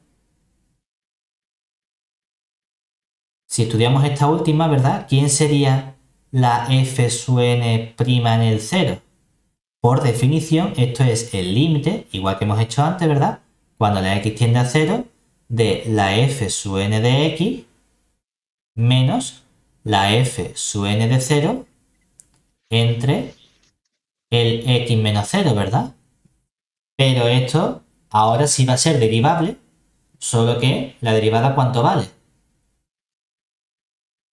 si estudiamos esta última, ¿verdad? ¿Quién sería la f sub n' en el 0? Por definición, esto es el límite, igual que hemos hecho antes, ¿verdad? Cuando la x tiende a 0, de la f sub n de x menos la f sub n de 0 entre el x menos 0, ¿verdad? Pero esto ahora sí va a ser derivable, solo que la derivada ¿cuánto vale?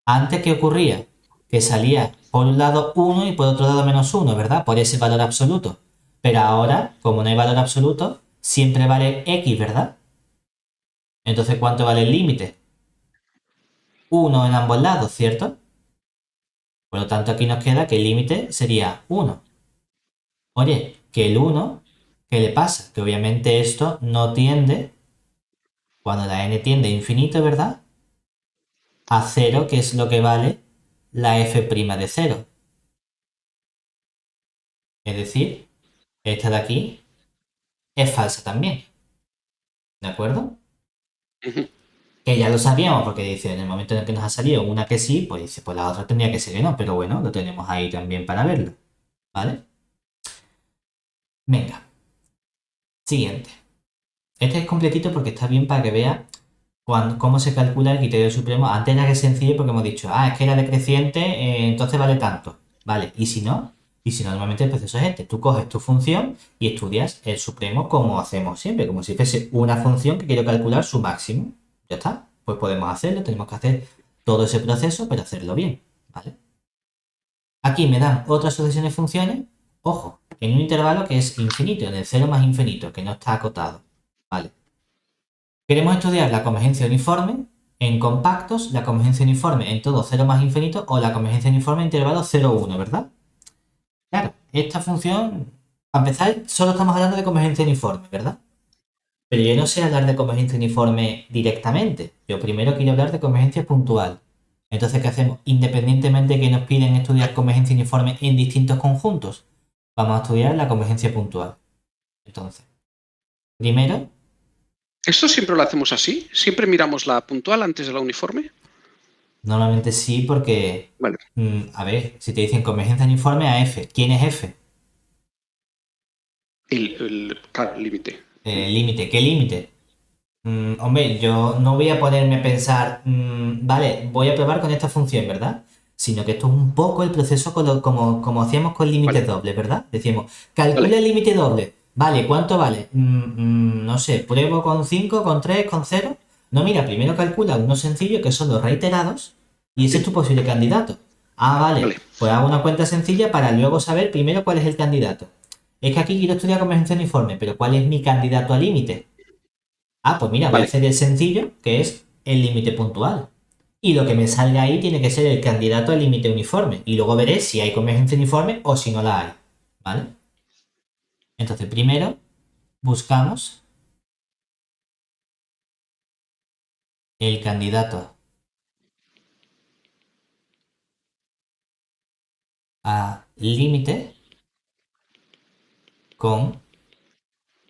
Antes, ¿qué ocurría? Que salía por un lado 1 y por otro lado menos 1, ¿verdad? Por ese valor absoluto. Pero ahora, como no hay valor absoluto, siempre vale x, ¿verdad? Entonces, ¿cuánto vale el límite? 1 en ambos lados, ¿cierto? Por lo tanto, aquí nos queda que el límite sería 1. Oye, que el 1, ¿qué le pasa? Que obviamente esto no tiende, cuando la n tiende a infinito, ¿verdad? A 0, que es lo que vale la f' de 0. Es decir, esta de aquí es falsa también. ¿De acuerdo? Que ya lo sabíamos porque dice, en el momento en el que nos ha salido una que sí, pues dice, pues la otra tendría que ser que no, pero bueno, lo tenemos ahí también para verlo. ¿Vale? Venga. Siguiente. Este es completito porque está bien para que vea cómo se calcula el criterio supremo. Antes era que es sencillo porque hemos dicho, es que era decreciente, entonces vale tanto. Vale, ¿y si no? Y si no, normalmente el proceso es este. Tú coges tu función y estudias el supremo como hacemos siempre, como si fuese una función que quiero calcular su máximo. Ya está. Pues podemos hacerlo, tenemos que hacer todo ese proceso, pero hacerlo bien. ¿Vale? Aquí me dan otras sucesiones de funciones, ojo, en un intervalo que es infinito, en el 0 más infinito, que no está acotado. ¿Vale? Queremos estudiar la convergencia uniforme en compactos, la convergencia uniforme en todo 0 más infinito o la convergencia uniforme en intervalo 0, 1, ¿verdad? Claro, esta función, para empezar, solo estamos hablando de convergencia uniforme, ¿verdad? Pero yo no sé hablar de convergencia uniforme directamente. Yo primero quiero hablar de convergencia puntual. Entonces, ¿qué hacemos? Independientemente de que nos piden estudiar convergencia uniforme en distintos conjuntos, vamos a estudiar la convergencia puntual. Entonces, primero... ¿Esto siempre lo hacemos así? ¿Siempre miramos la puntual antes de la uniforme? Normalmente sí, porque... Vale. A ver, si te dicen convergencia uniforme a f, ¿quién es f? Claro, el límite. Límite, ¿qué límite? Hombre, yo no voy a ponerme a pensar, vale, voy a probar con esta función, ¿verdad? Sino que esto es un poco el proceso como hacíamos con límites dobles, ¿verdad? Decíamos, calcula el límite doble. Vale, ¿cuánto vale? No sé, pruebo con 5, con 3, con 0. No, mira, primero calcula uno sencillo que son los reiterados y ese es tu posible candidato. Vale, pues hago una cuenta sencilla para luego saber primero cuál es el candidato. Es que aquí quiero estudiar convergencia uniforme, pero ¿cuál es mi candidato al límite? Pues mira, voy a hacer el sencillo, que es el límite puntual. Y lo que me salga ahí tiene que ser el candidato al límite uniforme. Y luego veré si hay convergencia uniforme o si no la hay. ¿Vale? Entonces, primero buscamos el candidato a límite con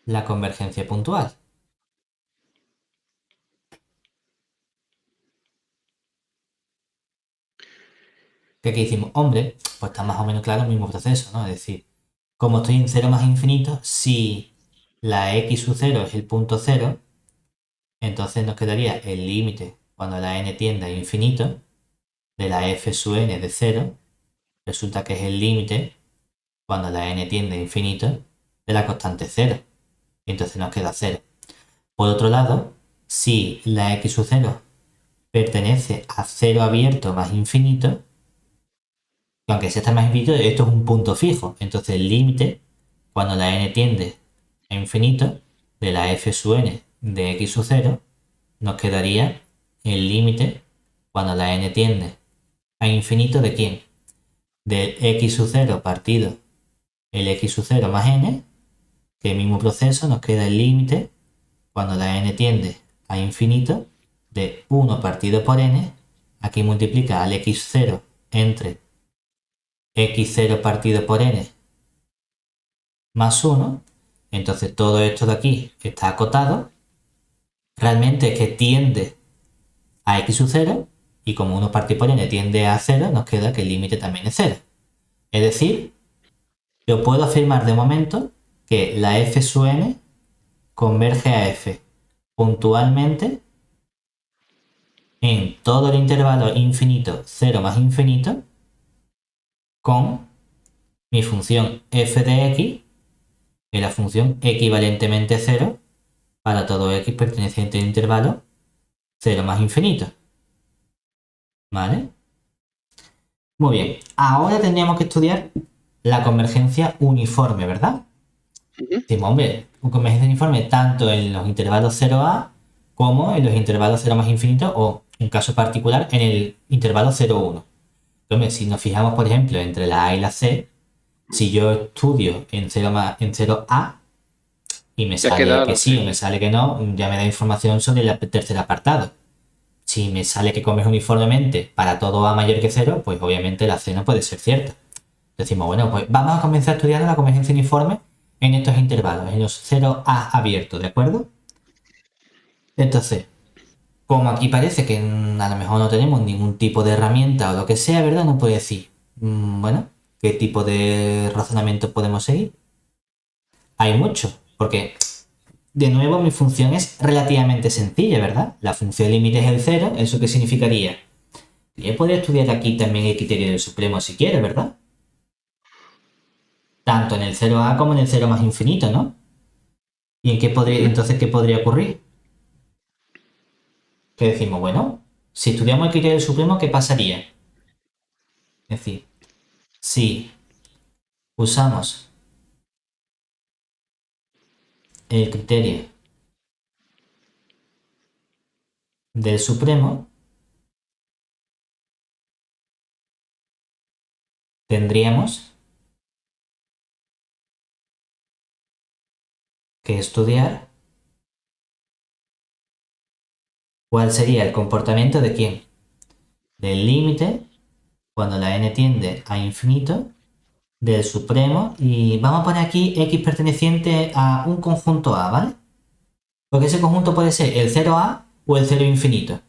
la convergencia puntual. ¿Qué hicimos? Hombre, pues está más o menos claro el mismo proceso, ¿no? Es decir, como estoy en 0 más infinito, si la x sub 0 es el punto 0, entonces nos quedaría el límite cuando la n tiende a infinito de la f sub n de 0, resulta que es el límite cuando la n tiende a infinito de la constante 0. Y entonces nos queda 0. Por otro lado, si la x sub 0 pertenece a 0 abierto más infinito, aunque sea más infinito, esto es un punto fijo. Entonces el límite, cuando la n tiende a infinito, de la f sub n de x sub 0, nos quedaría el límite cuando la n tiende a infinito de quién? Del x sub 0 partido el x sub 0 más n, que el mismo proceso nos queda el límite cuando la n tiende a infinito de 1 partido por n, aquí multiplica al x0 entre x0 partido por n más 1, entonces todo esto de aquí está acotado, realmente es que tiende a x sub 0 y como 1 partido por n tiende a 0, nos queda que el límite también es 0. Es decir, yo puedo afirmar de momento que la f sub n converge a f puntualmente en todo el intervalo infinito 0 más infinito con mi función f de x en la función equivalentemente 0 para todo x perteneciente al intervalo 0 más infinito. ¿Vale? Muy bien. Ahora tendríamos que estudiar la convergencia uniforme, ¿verdad? Decimos, hombre, convergencia uniforme tanto en los intervalos 0a como en los intervalos 0 más infinito o, en caso particular, en el intervalo 0,1. Entonces, si nos fijamos, por ejemplo, entre la A y la C, si yo estudio en 0A y me sale que sí o me sale que no, ya me da información sobre el tercer apartado. Si me sale que converge uniformemente para todo A mayor que 0, pues obviamente la C no puede ser cierta. Decimos, bueno, pues vamos a comenzar a estudiar la convergencia uniforme en estos intervalos, en los 0A abiertos, ¿de acuerdo? Entonces, como aquí parece que a lo mejor no tenemos ningún tipo de herramienta o lo que sea, ¿verdad? No puedo decir, bueno, ¿qué tipo de razonamiento podemos seguir? Hay mucho, porque, de nuevo, mi función es relativamente sencilla, ¿verdad? La función límite es el 0, ¿eso qué significaría? Yo podría estudiar aquí también el criterio del supremo si quiero, ¿verdad? Tanto en el 0A como en el 0 más infinito, ¿no? ¿Y entonces qué podría ocurrir? Que decimos, bueno, si estudiamos el criterio del supremo, ¿qué pasaría? Es decir, si usamos el criterio del supremo, tendríamos que estudiar cuál sería el comportamiento de quién, del límite cuando la n tiende a infinito del supremo, y vamos a poner aquí x perteneciente a un conjunto A, ¿vale? Porque ese conjunto puede ser el 0A o el 0 infinito.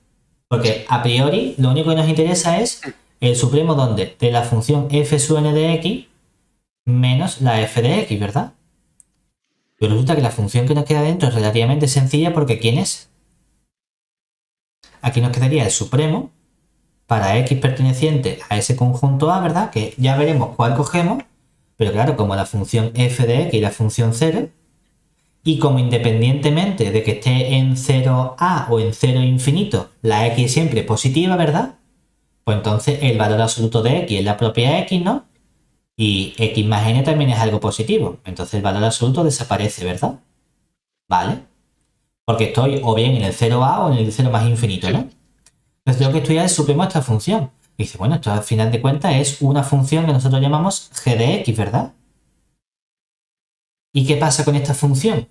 Porque a priori lo único que nos interesa es el supremo donde de la función f sub n de x menos la f de x, ¿verdad? Pero resulta que la función que nos queda dentro es relativamente sencilla porque ¿quién es? Aquí nos quedaría el supremo para x perteneciente a ese conjunto A, ¿verdad? Que ya veremos cuál cogemos, pero claro, como la función f de x y la función 0, y como independientemente de que esté en 0a o en 0 infinito, la x es siempre positiva, ¿verdad? Pues entonces el valor absoluto de x es la propia x, ¿no? Y x más n también es algo positivo. Entonces el valor absoluto desaparece, ¿verdad? ¿Vale? Porque estoy o bien en el 0a o en el 0 más infinito, ¿no? Entonces tengo que estudiar el supremo de esta función. Y dice, bueno, esto al final de cuentas es una función que nosotros llamamos g de x, ¿verdad? ¿Y qué pasa con esta función?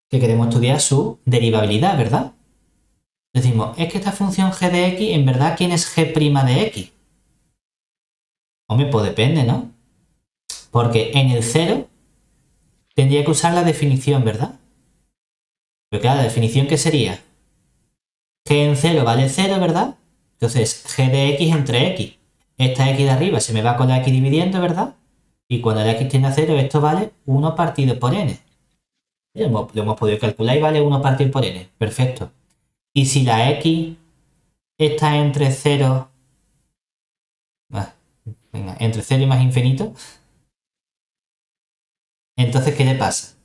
Que queremos estudiar su derivabilidad, ¿verdad? Decimos, es que esta función g de x, en verdad, ¿quién es g' de x? Hombre, pues depende, ¿no? Porque en el 0 tendría que usar la definición, ¿verdad? Pero claro, la definición, ¿qué sería? G en 0 vale 0, ¿verdad? Entonces, g de x entre x. Esta x de arriba se me va con la x dividiendo, ¿verdad? Y cuando la x tiende a 0, esto vale 1 partido por n. Lo hemos podido calcular y vale 1 partido por n. Perfecto. Y si la x está entre 0... venga, entre 0 y más infinito, entonces, ¿qué le pasa?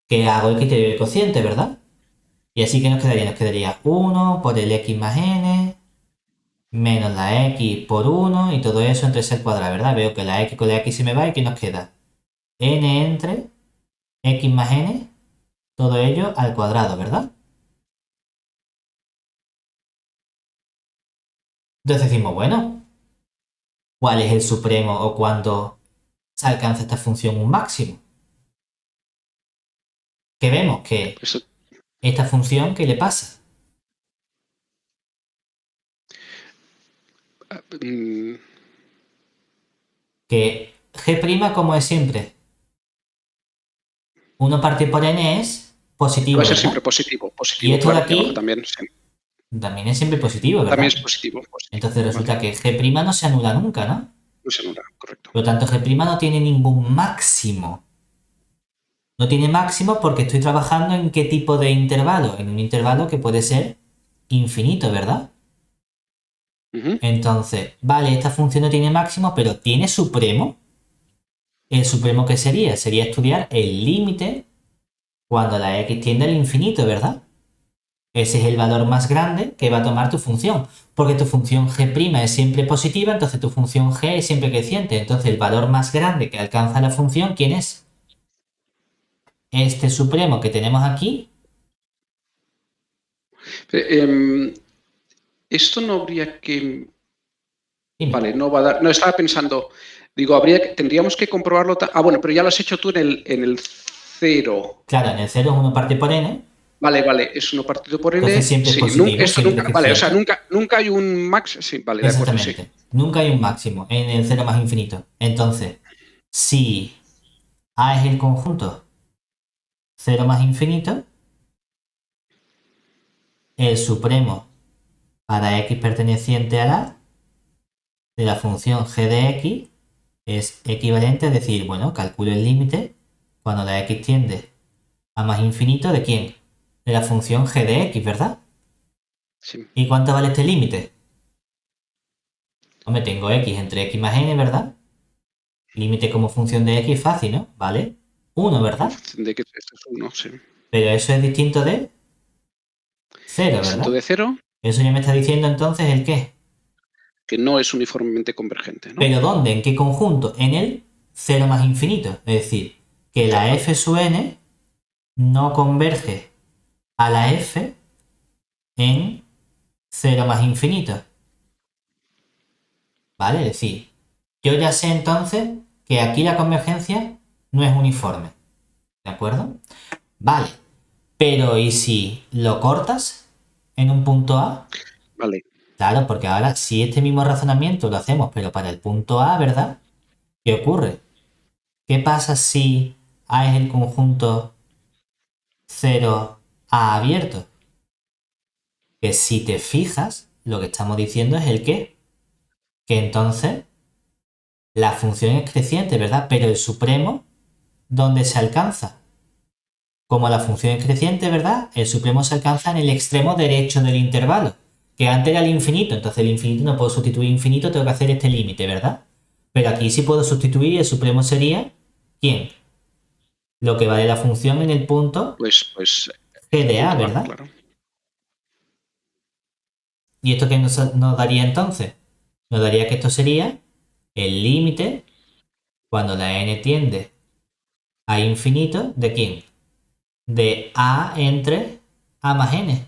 Que hago el criterio del cociente, ¿verdad? Y así que nos quedaría, 1 por el x más n menos la x por 1 y todo eso entre c al cuadrado, ¿verdad? Veo que la x con la x se me va y ¿qué nos queda? N entre x más n, todo ello al cuadrado, ¿verdad? Entonces decimos, bueno, ¿cuál es el supremo o cuándo se alcanza esta función un máximo? Que vemos que Pues, esta función, ¿qué le pasa? mm, Que G' como es siempre 1 partido por n es va positivo, a ser siempre ¿verdad? positivo, Y positivo. esto de Bueno, y abajo aquí también, sí. también es siempre positivo, También ¿verdad? es positivo, positivo. Entonces Vale. resulta que G' no se anula nunca, ¿no? No se anula, correcto. Por lo tanto, G' no tiene ningún máximo. No tiene máximo porque estoy trabajando en qué tipo de intervalo. En un intervalo que puede ser infinito, ¿verdad? Ujú. Entonces, vale, esta función no tiene máximo, pero ¿tiene supremo? ¿El supremo qué sería? Sería estudiar el límite cuando la x tiende al infinito, ¿verdad? Ese es el valor más grande que va a tomar tu función. Porque tu función g' es siempre positiva, entonces tu función g es siempre creciente. Entonces el valor más grande que alcanza la función, ¿quién es? Este supremo que tenemos aquí. Esto no habría que... Dime. Vale, no va a dar... No, estaba pensando... Digo, tendríamos que comprobarlo... Bueno, pero ya lo has hecho tú en el 0. Claro, en el 0 es 1 parte por n. Vale, vale, es 1 partido por Entonces n. siempre es Sí, positivo, esto siempre nunca... es Vale, o sea, creciente. nunca hay un max... Sí, vale, de acuerdo, sí. Exactamente. Nunca hay un máximo en el 0 más infinito. Entonces, si A es el conjunto 0 más infinito, el supremo para x perteneciente a la de la función g de x es equivalente a decir, bueno, calculo el límite cuando la x tiende a más infinito ¿de quién? De la función g de x, ¿verdad? Sí. ¿Y cuánto vale este límite? Hombre, tengo x entre x más n, ¿verdad? Límite como función de x fácil, ¿no? ¿Vale? 1, En ¿verdad? función de que esto es 1, sí. Pero eso es distinto de 0, Distinto ¿verdad? de 0, Eso ya me está diciendo entonces el qué. que no es uniformemente convergente, ¿no? ¿Pero dónde? ¿En qué conjunto? En el 0 más infinito. Es decir, que la Claro. f sub n no converge a la f en 0 más infinito. ¿Vale? Es decir, yo ya sé entonces que aquí la convergencia no es uniforme. ¿De acuerdo? Vale. Pero ¿y si lo cortas en un punto A? Vale. Claro, porque ahora si este mismo razonamiento lo hacemos, pero para el punto A, ¿verdad? ¿Qué ocurre? ¿Qué pasa si A es el conjunto 0A abierto? Que si te fijas, lo que estamos diciendo es el qué. Que entonces la función es creciente, ¿verdad? Pero el supremo, ¿dónde se alcanza? Como la función es creciente, ¿verdad? El supremo se alcanza en el extremo derecho del intervalo, que antes era el infinito, entonces el infinito no puedo sustituir infinito, tengo que hacer este límite, ¿verdad? Pero aquí sí puedo sustituir y el supremo sería, ¿quién? Lo que vale la función en el punto Pues g de A, punto A, ¿verdad? claro. ¿Y esto qué nos daría entonces? Nos daría que esto sería el límite cuando la n tiende a infinito, ¿de quién? De A entre A más n.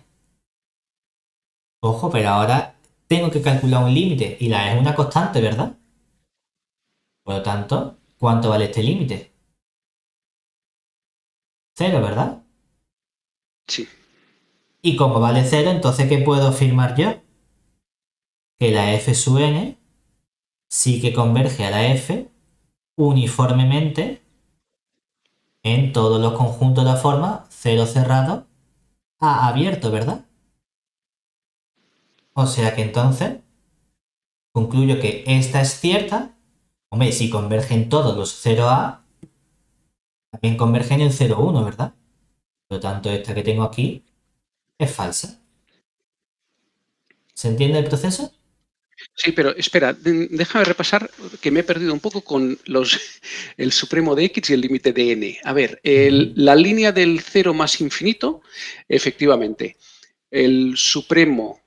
Ojo, pero ahora tengo que calcular un límite y la es una constante, ¿verdad? Por lo tanto, ¿cuánto vale este límite? 0, ¿verdad? Sí. Y como vale 0, entonces ¿qué puedo afirmar yo? Que la f sub n sí que converge a la f uniformemente en todos los conjuntos de la forma 0 cerrado A abierto, ¿verdad? O sea que entonces concluyo que esta es cierta. Hombre, si convergen todos los 0A, también convergen en 0,1, ¿verdad? Por lo tanto, esta que tengo aquí es falsa. ¿Se entiende el proceso? Sí, pero espera, déjame repasar que me he perdido un poco con el supremo de x y el límite de n. A ver, la línea del 0 más infinito, efectivamente, el supremo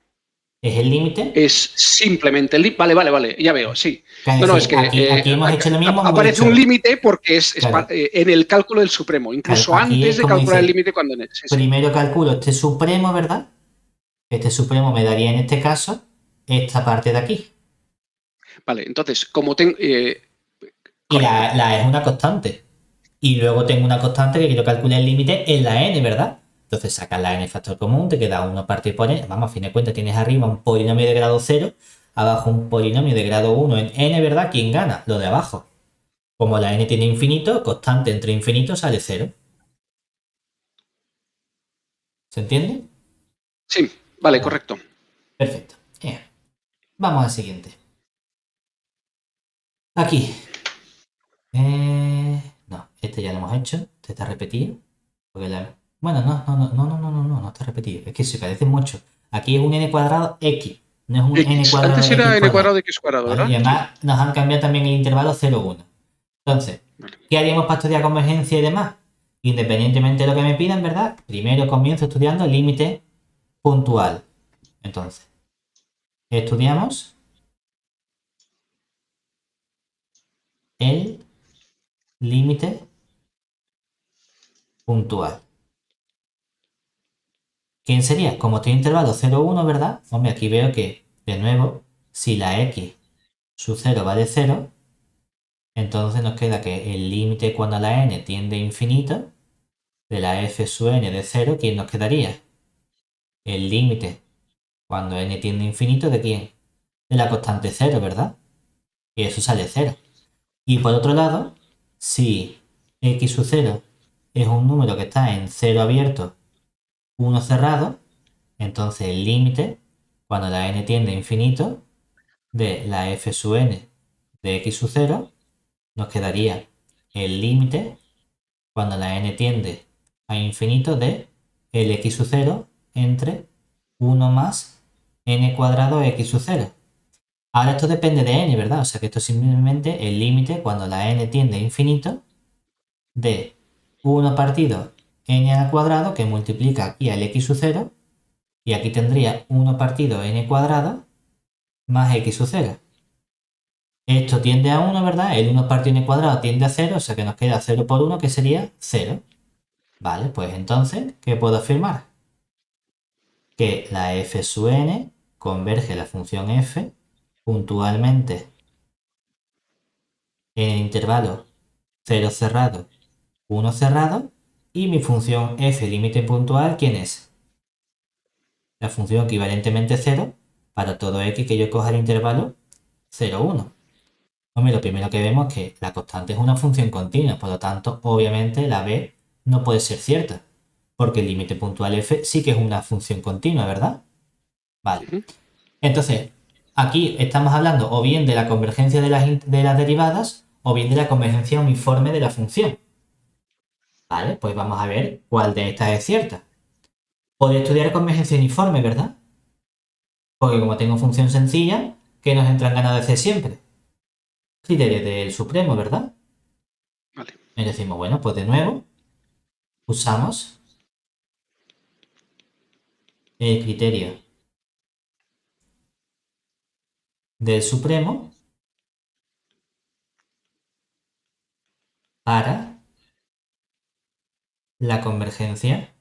¿Es el límite? es simplemente el límite. Vale, ya veo, sí. Es No, es decir, que aquí hemos hecho lo mismo, hemos aparece dicho, un límite porque es claro, en el cálculo del supremo, claro, incluso aquí antes es de como calcular el dice, límite cuando n. Sí, sí. primero calculo este supremo, ¿verdad? Este supremo me daría en este caso esta parte de aquí. Vale, entonces, como tengo... y la es una constante. Y luego tengo una constante que quiero calcular el límite en la n, ¿verdad? Entonces sacas la n factor común, te queda 1 partido por n. Vamos, a fin de cuentas tienes arriba un polinomio de grado 0, abajo un polinomio de grado 1 en n, ¿verdad? ¿Quién gana? Lo de abajo. Como la n tiene infinito, constante entre infinito sale 0. ¿Se entiende? Sí, vale, correcto. Perfecto. Vamos al siguiente. Aquí. No, este ya lo hemos hecho. Este está repetido. Bueno, no está repetido. Es que se parece mucho. Aquí es un n cuadrado x. No es un n cuadrado Antes de era x n cuadrado. cuadrado de x cuadrado, ¿Vale? ¿verdad? Y además nos han cambiado también el intervalo 0, 1. Entonces, ¿qué haríamos para estudiar convergencia y demás? Independientemente de lo que me pidan, ¿verdad? Primero comienzo estudiando el límite puntual. Entonces, estudiamos el límite puntual. ¿Quién sería? Como estoy en intervalo 0, 1, ¿verdad? Hombre, aquí veo que, de nuevo, si la x sub 0 vale 0, entonces nos queda que el límite cuando la n tiende a infinito de la f sub n de 0, ¿quién nos quedaría? El límite cuando n tiende a infinito, ¿de quién? De la constante 0, ¿verdad? Y eso sale 0. Y por otro lado, si x sub 0 es un número que está en 0 abierto, 1 cerrado, entonces el límite, cuando la n tiende a infinito, de la f sub n de x sub 0, nos quedaría el límite, cuando la n tiende a infinito, de el x sub 0 entre 1 más n cuadrado x sub 0. Ahora esto depende de n, ¿verdad? O sea que esto es simplemente el límite cuando la n tiende a infinito de 1 partido n al cuadrado que multiplica aquí al x sub 0 y aquí tendría 1 partido n cuadrado más x sub 0. Esto tiende a 1, ¿verdad? El 1 partido n cuadrado tiende a 0, o sea que nos queda 0 por 1 que sería 0. Vale, pues entonces, ¿qué puedo afirmar? Que la f sub n converge la función f puntualmente en el intervalo 0 cerrado, 1 cerrado, y mi función f límite puntual, ¿quién es? La función equivalentemente 0 para todo x que yo coja el intervalo 0, 1. Hombre, lo primero que vemos es que la constante es una función continua, por lo tanto, obviamente la b no puede ser cierta, porque el límite puntual f sí que es una función continua, ¿verdad? Vale. Entonces, aquí estamos hablando o bien de la convergencia de las derivadas o bien de la convergencia uniforme de la función. Vale, pues vamos a ver cuál de estas es cierta. Podría estudiar convergencia uniforme, ¿verdad? Porque como tengo función sencilla, ¿qué nos entran ganas de hacer siempre? Criterio del supremo, ¿verdad? Vale. Y decimos, bueno, pues de nuevo usamos el criterio del supremo para la convergencia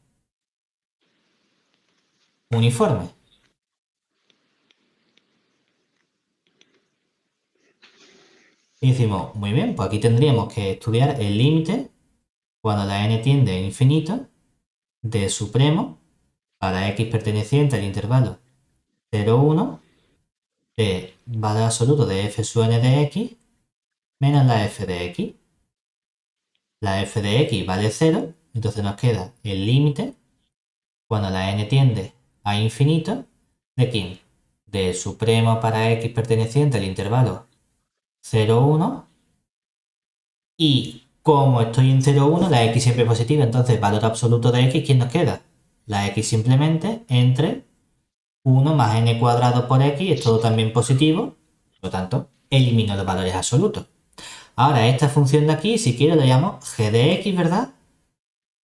uniforme. Y decimos, muy bien, pues aquí tendríamos que estudiar el límite cuando la n tiende a infinito del supremo para x perteneciente al intervalo 0, 1 de valor absoluto de f sub n de x menos la f de x. La f de x vale 0, entonces nos queda el límite cuando la n tiende a infinito, ¿de quién? Del supremo para x perteneciente al intervalo 0, 1. Y como estoy en 0, 1, la x siempre es positiva, entonces valor absoluto de x, ¿quién nos queda? La x simplemente entre 1 más n cuadrado por x, es todo también positivo, por lo tanto, elimino los valores absolutos. Ahora, esta función de aquí, si quiero, la llamo g de x, ¿verdad?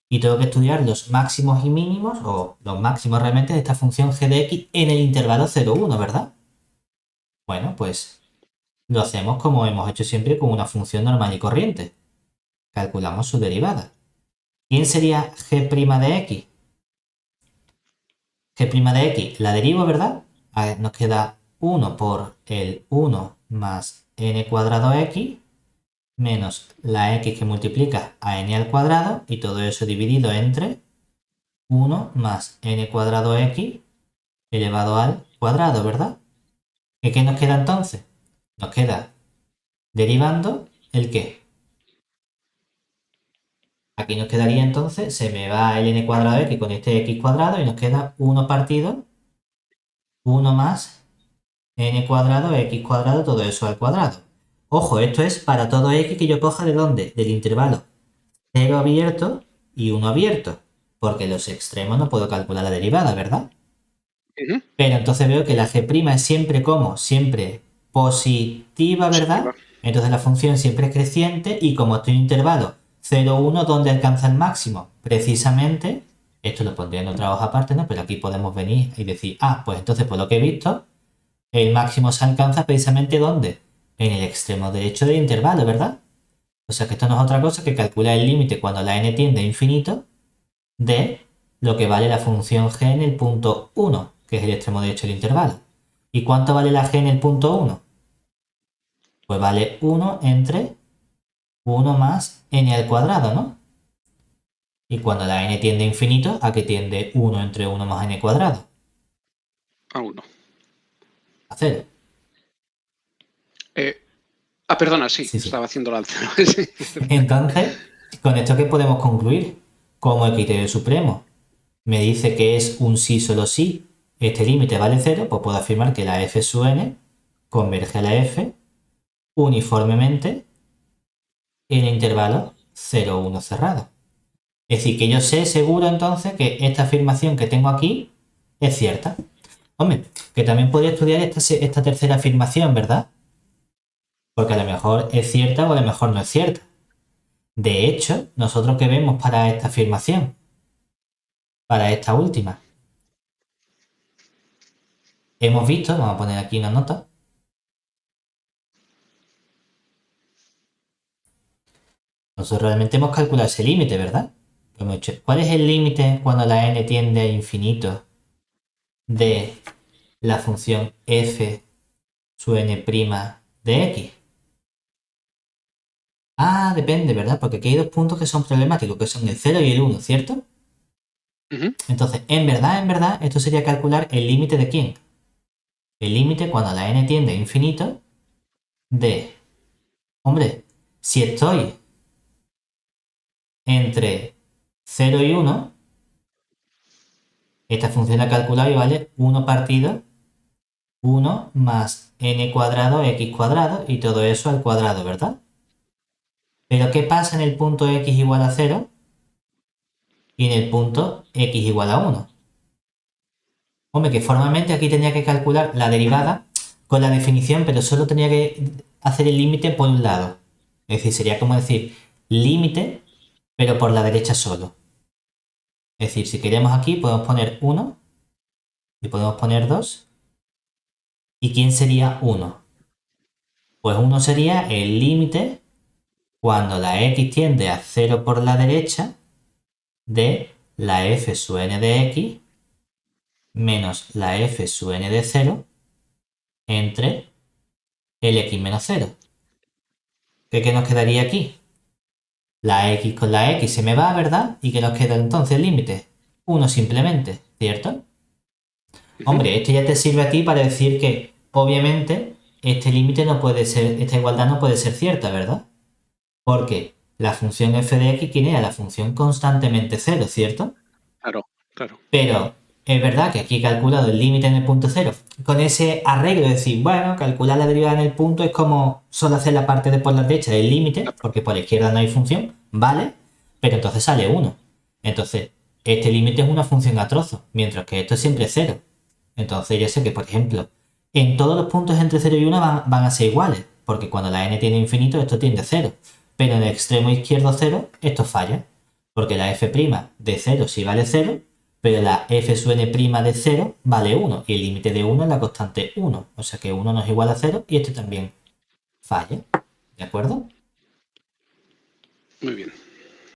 Y tengo que estudiar los máximos y mínimos, o los máximos realmente de esta función g de x en el intervalo 0, 1, ¿verdad? Bueno, pues lo hacemos como hemos hecho siempre con una función normal y corriente. Calculamos su derivada. ¿Quién sería g' de x? G' de x la derivo, ¿verdad? A ver, nos queda 1 por el 1 más n cuadrado x menos la x que multiplica a n al cuadrado y todo eso dividido entre 1 más n cuadrado x elevado al cuadrado, ¿verdad? ¿Y qué nos queda entonces? Nos queda derivando el qué. Aquí nos quedaría entonces, se me va el n cuadrado x con este x cuadrado y nos queda 1 partido 1 más n cuadrado x cuadrado, todo eso al cuadrado. Ojo, esto es para todo x que yo coja de dónde? Del intervalo 0 abierto y 1 abierto, porque en los extremos no puedo calcular la derivada, ¿verdad? Pero entonces veo que la g' es siempre como, siempre positiva, ¿verdad? Entonces la función siempre es creciente y como estoy en intervalo 0, 1, ¿dónde alcanza el máximo? Precisamente, esto lo pondría en otra hoja aparte, ¿no? Pero aquí podemos venir y decir, pues entonces por lo que he visto, el máximo se alcanza precisamente ¿dónde? En el extremo derecho del intervalo, ¿verdad? O sea que esto no es otra cosa que calcular el límite cuando la n tiende a infinito de lo que vale la función g en el punto 1, que es el extremo derecho del intervalo. ¿Y cuánto vale la g en el punto 1? Pues vale 1 entre 1 más n al cuadrado, ¿no? Y cuando la n tiende a infinito, ¿a qué tiende 1 entre 1 más n cuadrado? A 1. A 0. Perdona, sí, estaba haciendo la alza. Entonces, ¿con esto qué podemos concluir? Como el criterio supremo me dice que es un sí solo sí, este límite vale 0, pues puedo afirmar que la f sub n converge a la f uniformemente en el intervalo 0, 1 cerrado. Es decir, que yo sé seguro entonces que esta afirmación que tengo aquí es cierta. Hombre, que también podría estudiar esta tercera afirmación, ¿verdad? Porque a lo mejor es cierta o a lo mejor no es cierta. De hecho, ¿nosotros qué vemos para esta afirmación? Para esta última. Hemos visto, vamos a poner aquí una nota. Nosotros realmente hemos calculado ese límite, ¿verdad? Hemos hecho, ¿cuál es el límite cuando la n tiende a infinito de la función f sub n' de x? Depende, ¿verdad? Porque aquí hay dos puntos que son problemáticos, que son el 0 y el 1, ¿cierto? Entonces, en verdad, esto sería calcular el límite de quién. El límite cuando la n tiende a infinito de... Hombre, si estoy entre 0 y 1, esta función la calculado y vale 1 partido 1 más n cuadrado x cuadrado y todo eso al cuadrado, ¿verdad? Pero ¿qué pasa en el punto x igual a 0 y en el punto x igual a 1? Hombre, que formalmente aquí tenía que calcular la derivada con la definición, pero solo tenía que hacer el límite por un lado. Es decir, sería como decir límite, pero por la derecha solo. Es decir, si queremos aquí podemos poner 1 y podemos poner 2. ¿Y quién sería 1? Pues 1 sería el límite cuando la x tiende a 0 por la derecha de la f sub n de x menos la f sub n de 0 entre el x menos 0. ¿Qué nos quedaría aquí? La x con la x se me va, ¿verdad? ¿Y qué nos queda entonces el límite? 1 simplemente, ¿cierto? Hombre, esto ya te sirve a ti para decir que, obviamente, este límite no puede ser, esta igualdad no puede ser cierta, ¿verdad? Porque la función f de x, ¿quién era? La función constantemente 0, ¿cierto? Claro. Pero es verdad que aquí he calculado el límite en el punto 0 con ese arreglo de decir, bueno, calcular la derivada en el punto es como solo hacer la parte de por la derecha del límite, porque por la izquierda no hay función, ¿vale? Pero entonces sale 1. Entonces, este límite es una función a trozos, mientras que esto es siempre 0. Entonces yo sé que, por ejemplo, en todos los puntos entre 0 y 1 van a ser iguales, porque cuando la n tiene infinito, esto tiende a 0. Pero en el extremo izquierdo 0, esto falla, porque la f' de 0 sí vale 0, pero la f sub n' de 0 vale 1 y el límite de 1 es la constante 1. O sea que 1 no es igual a 0 y este también falla. ¿De acuerdo? Muy bien.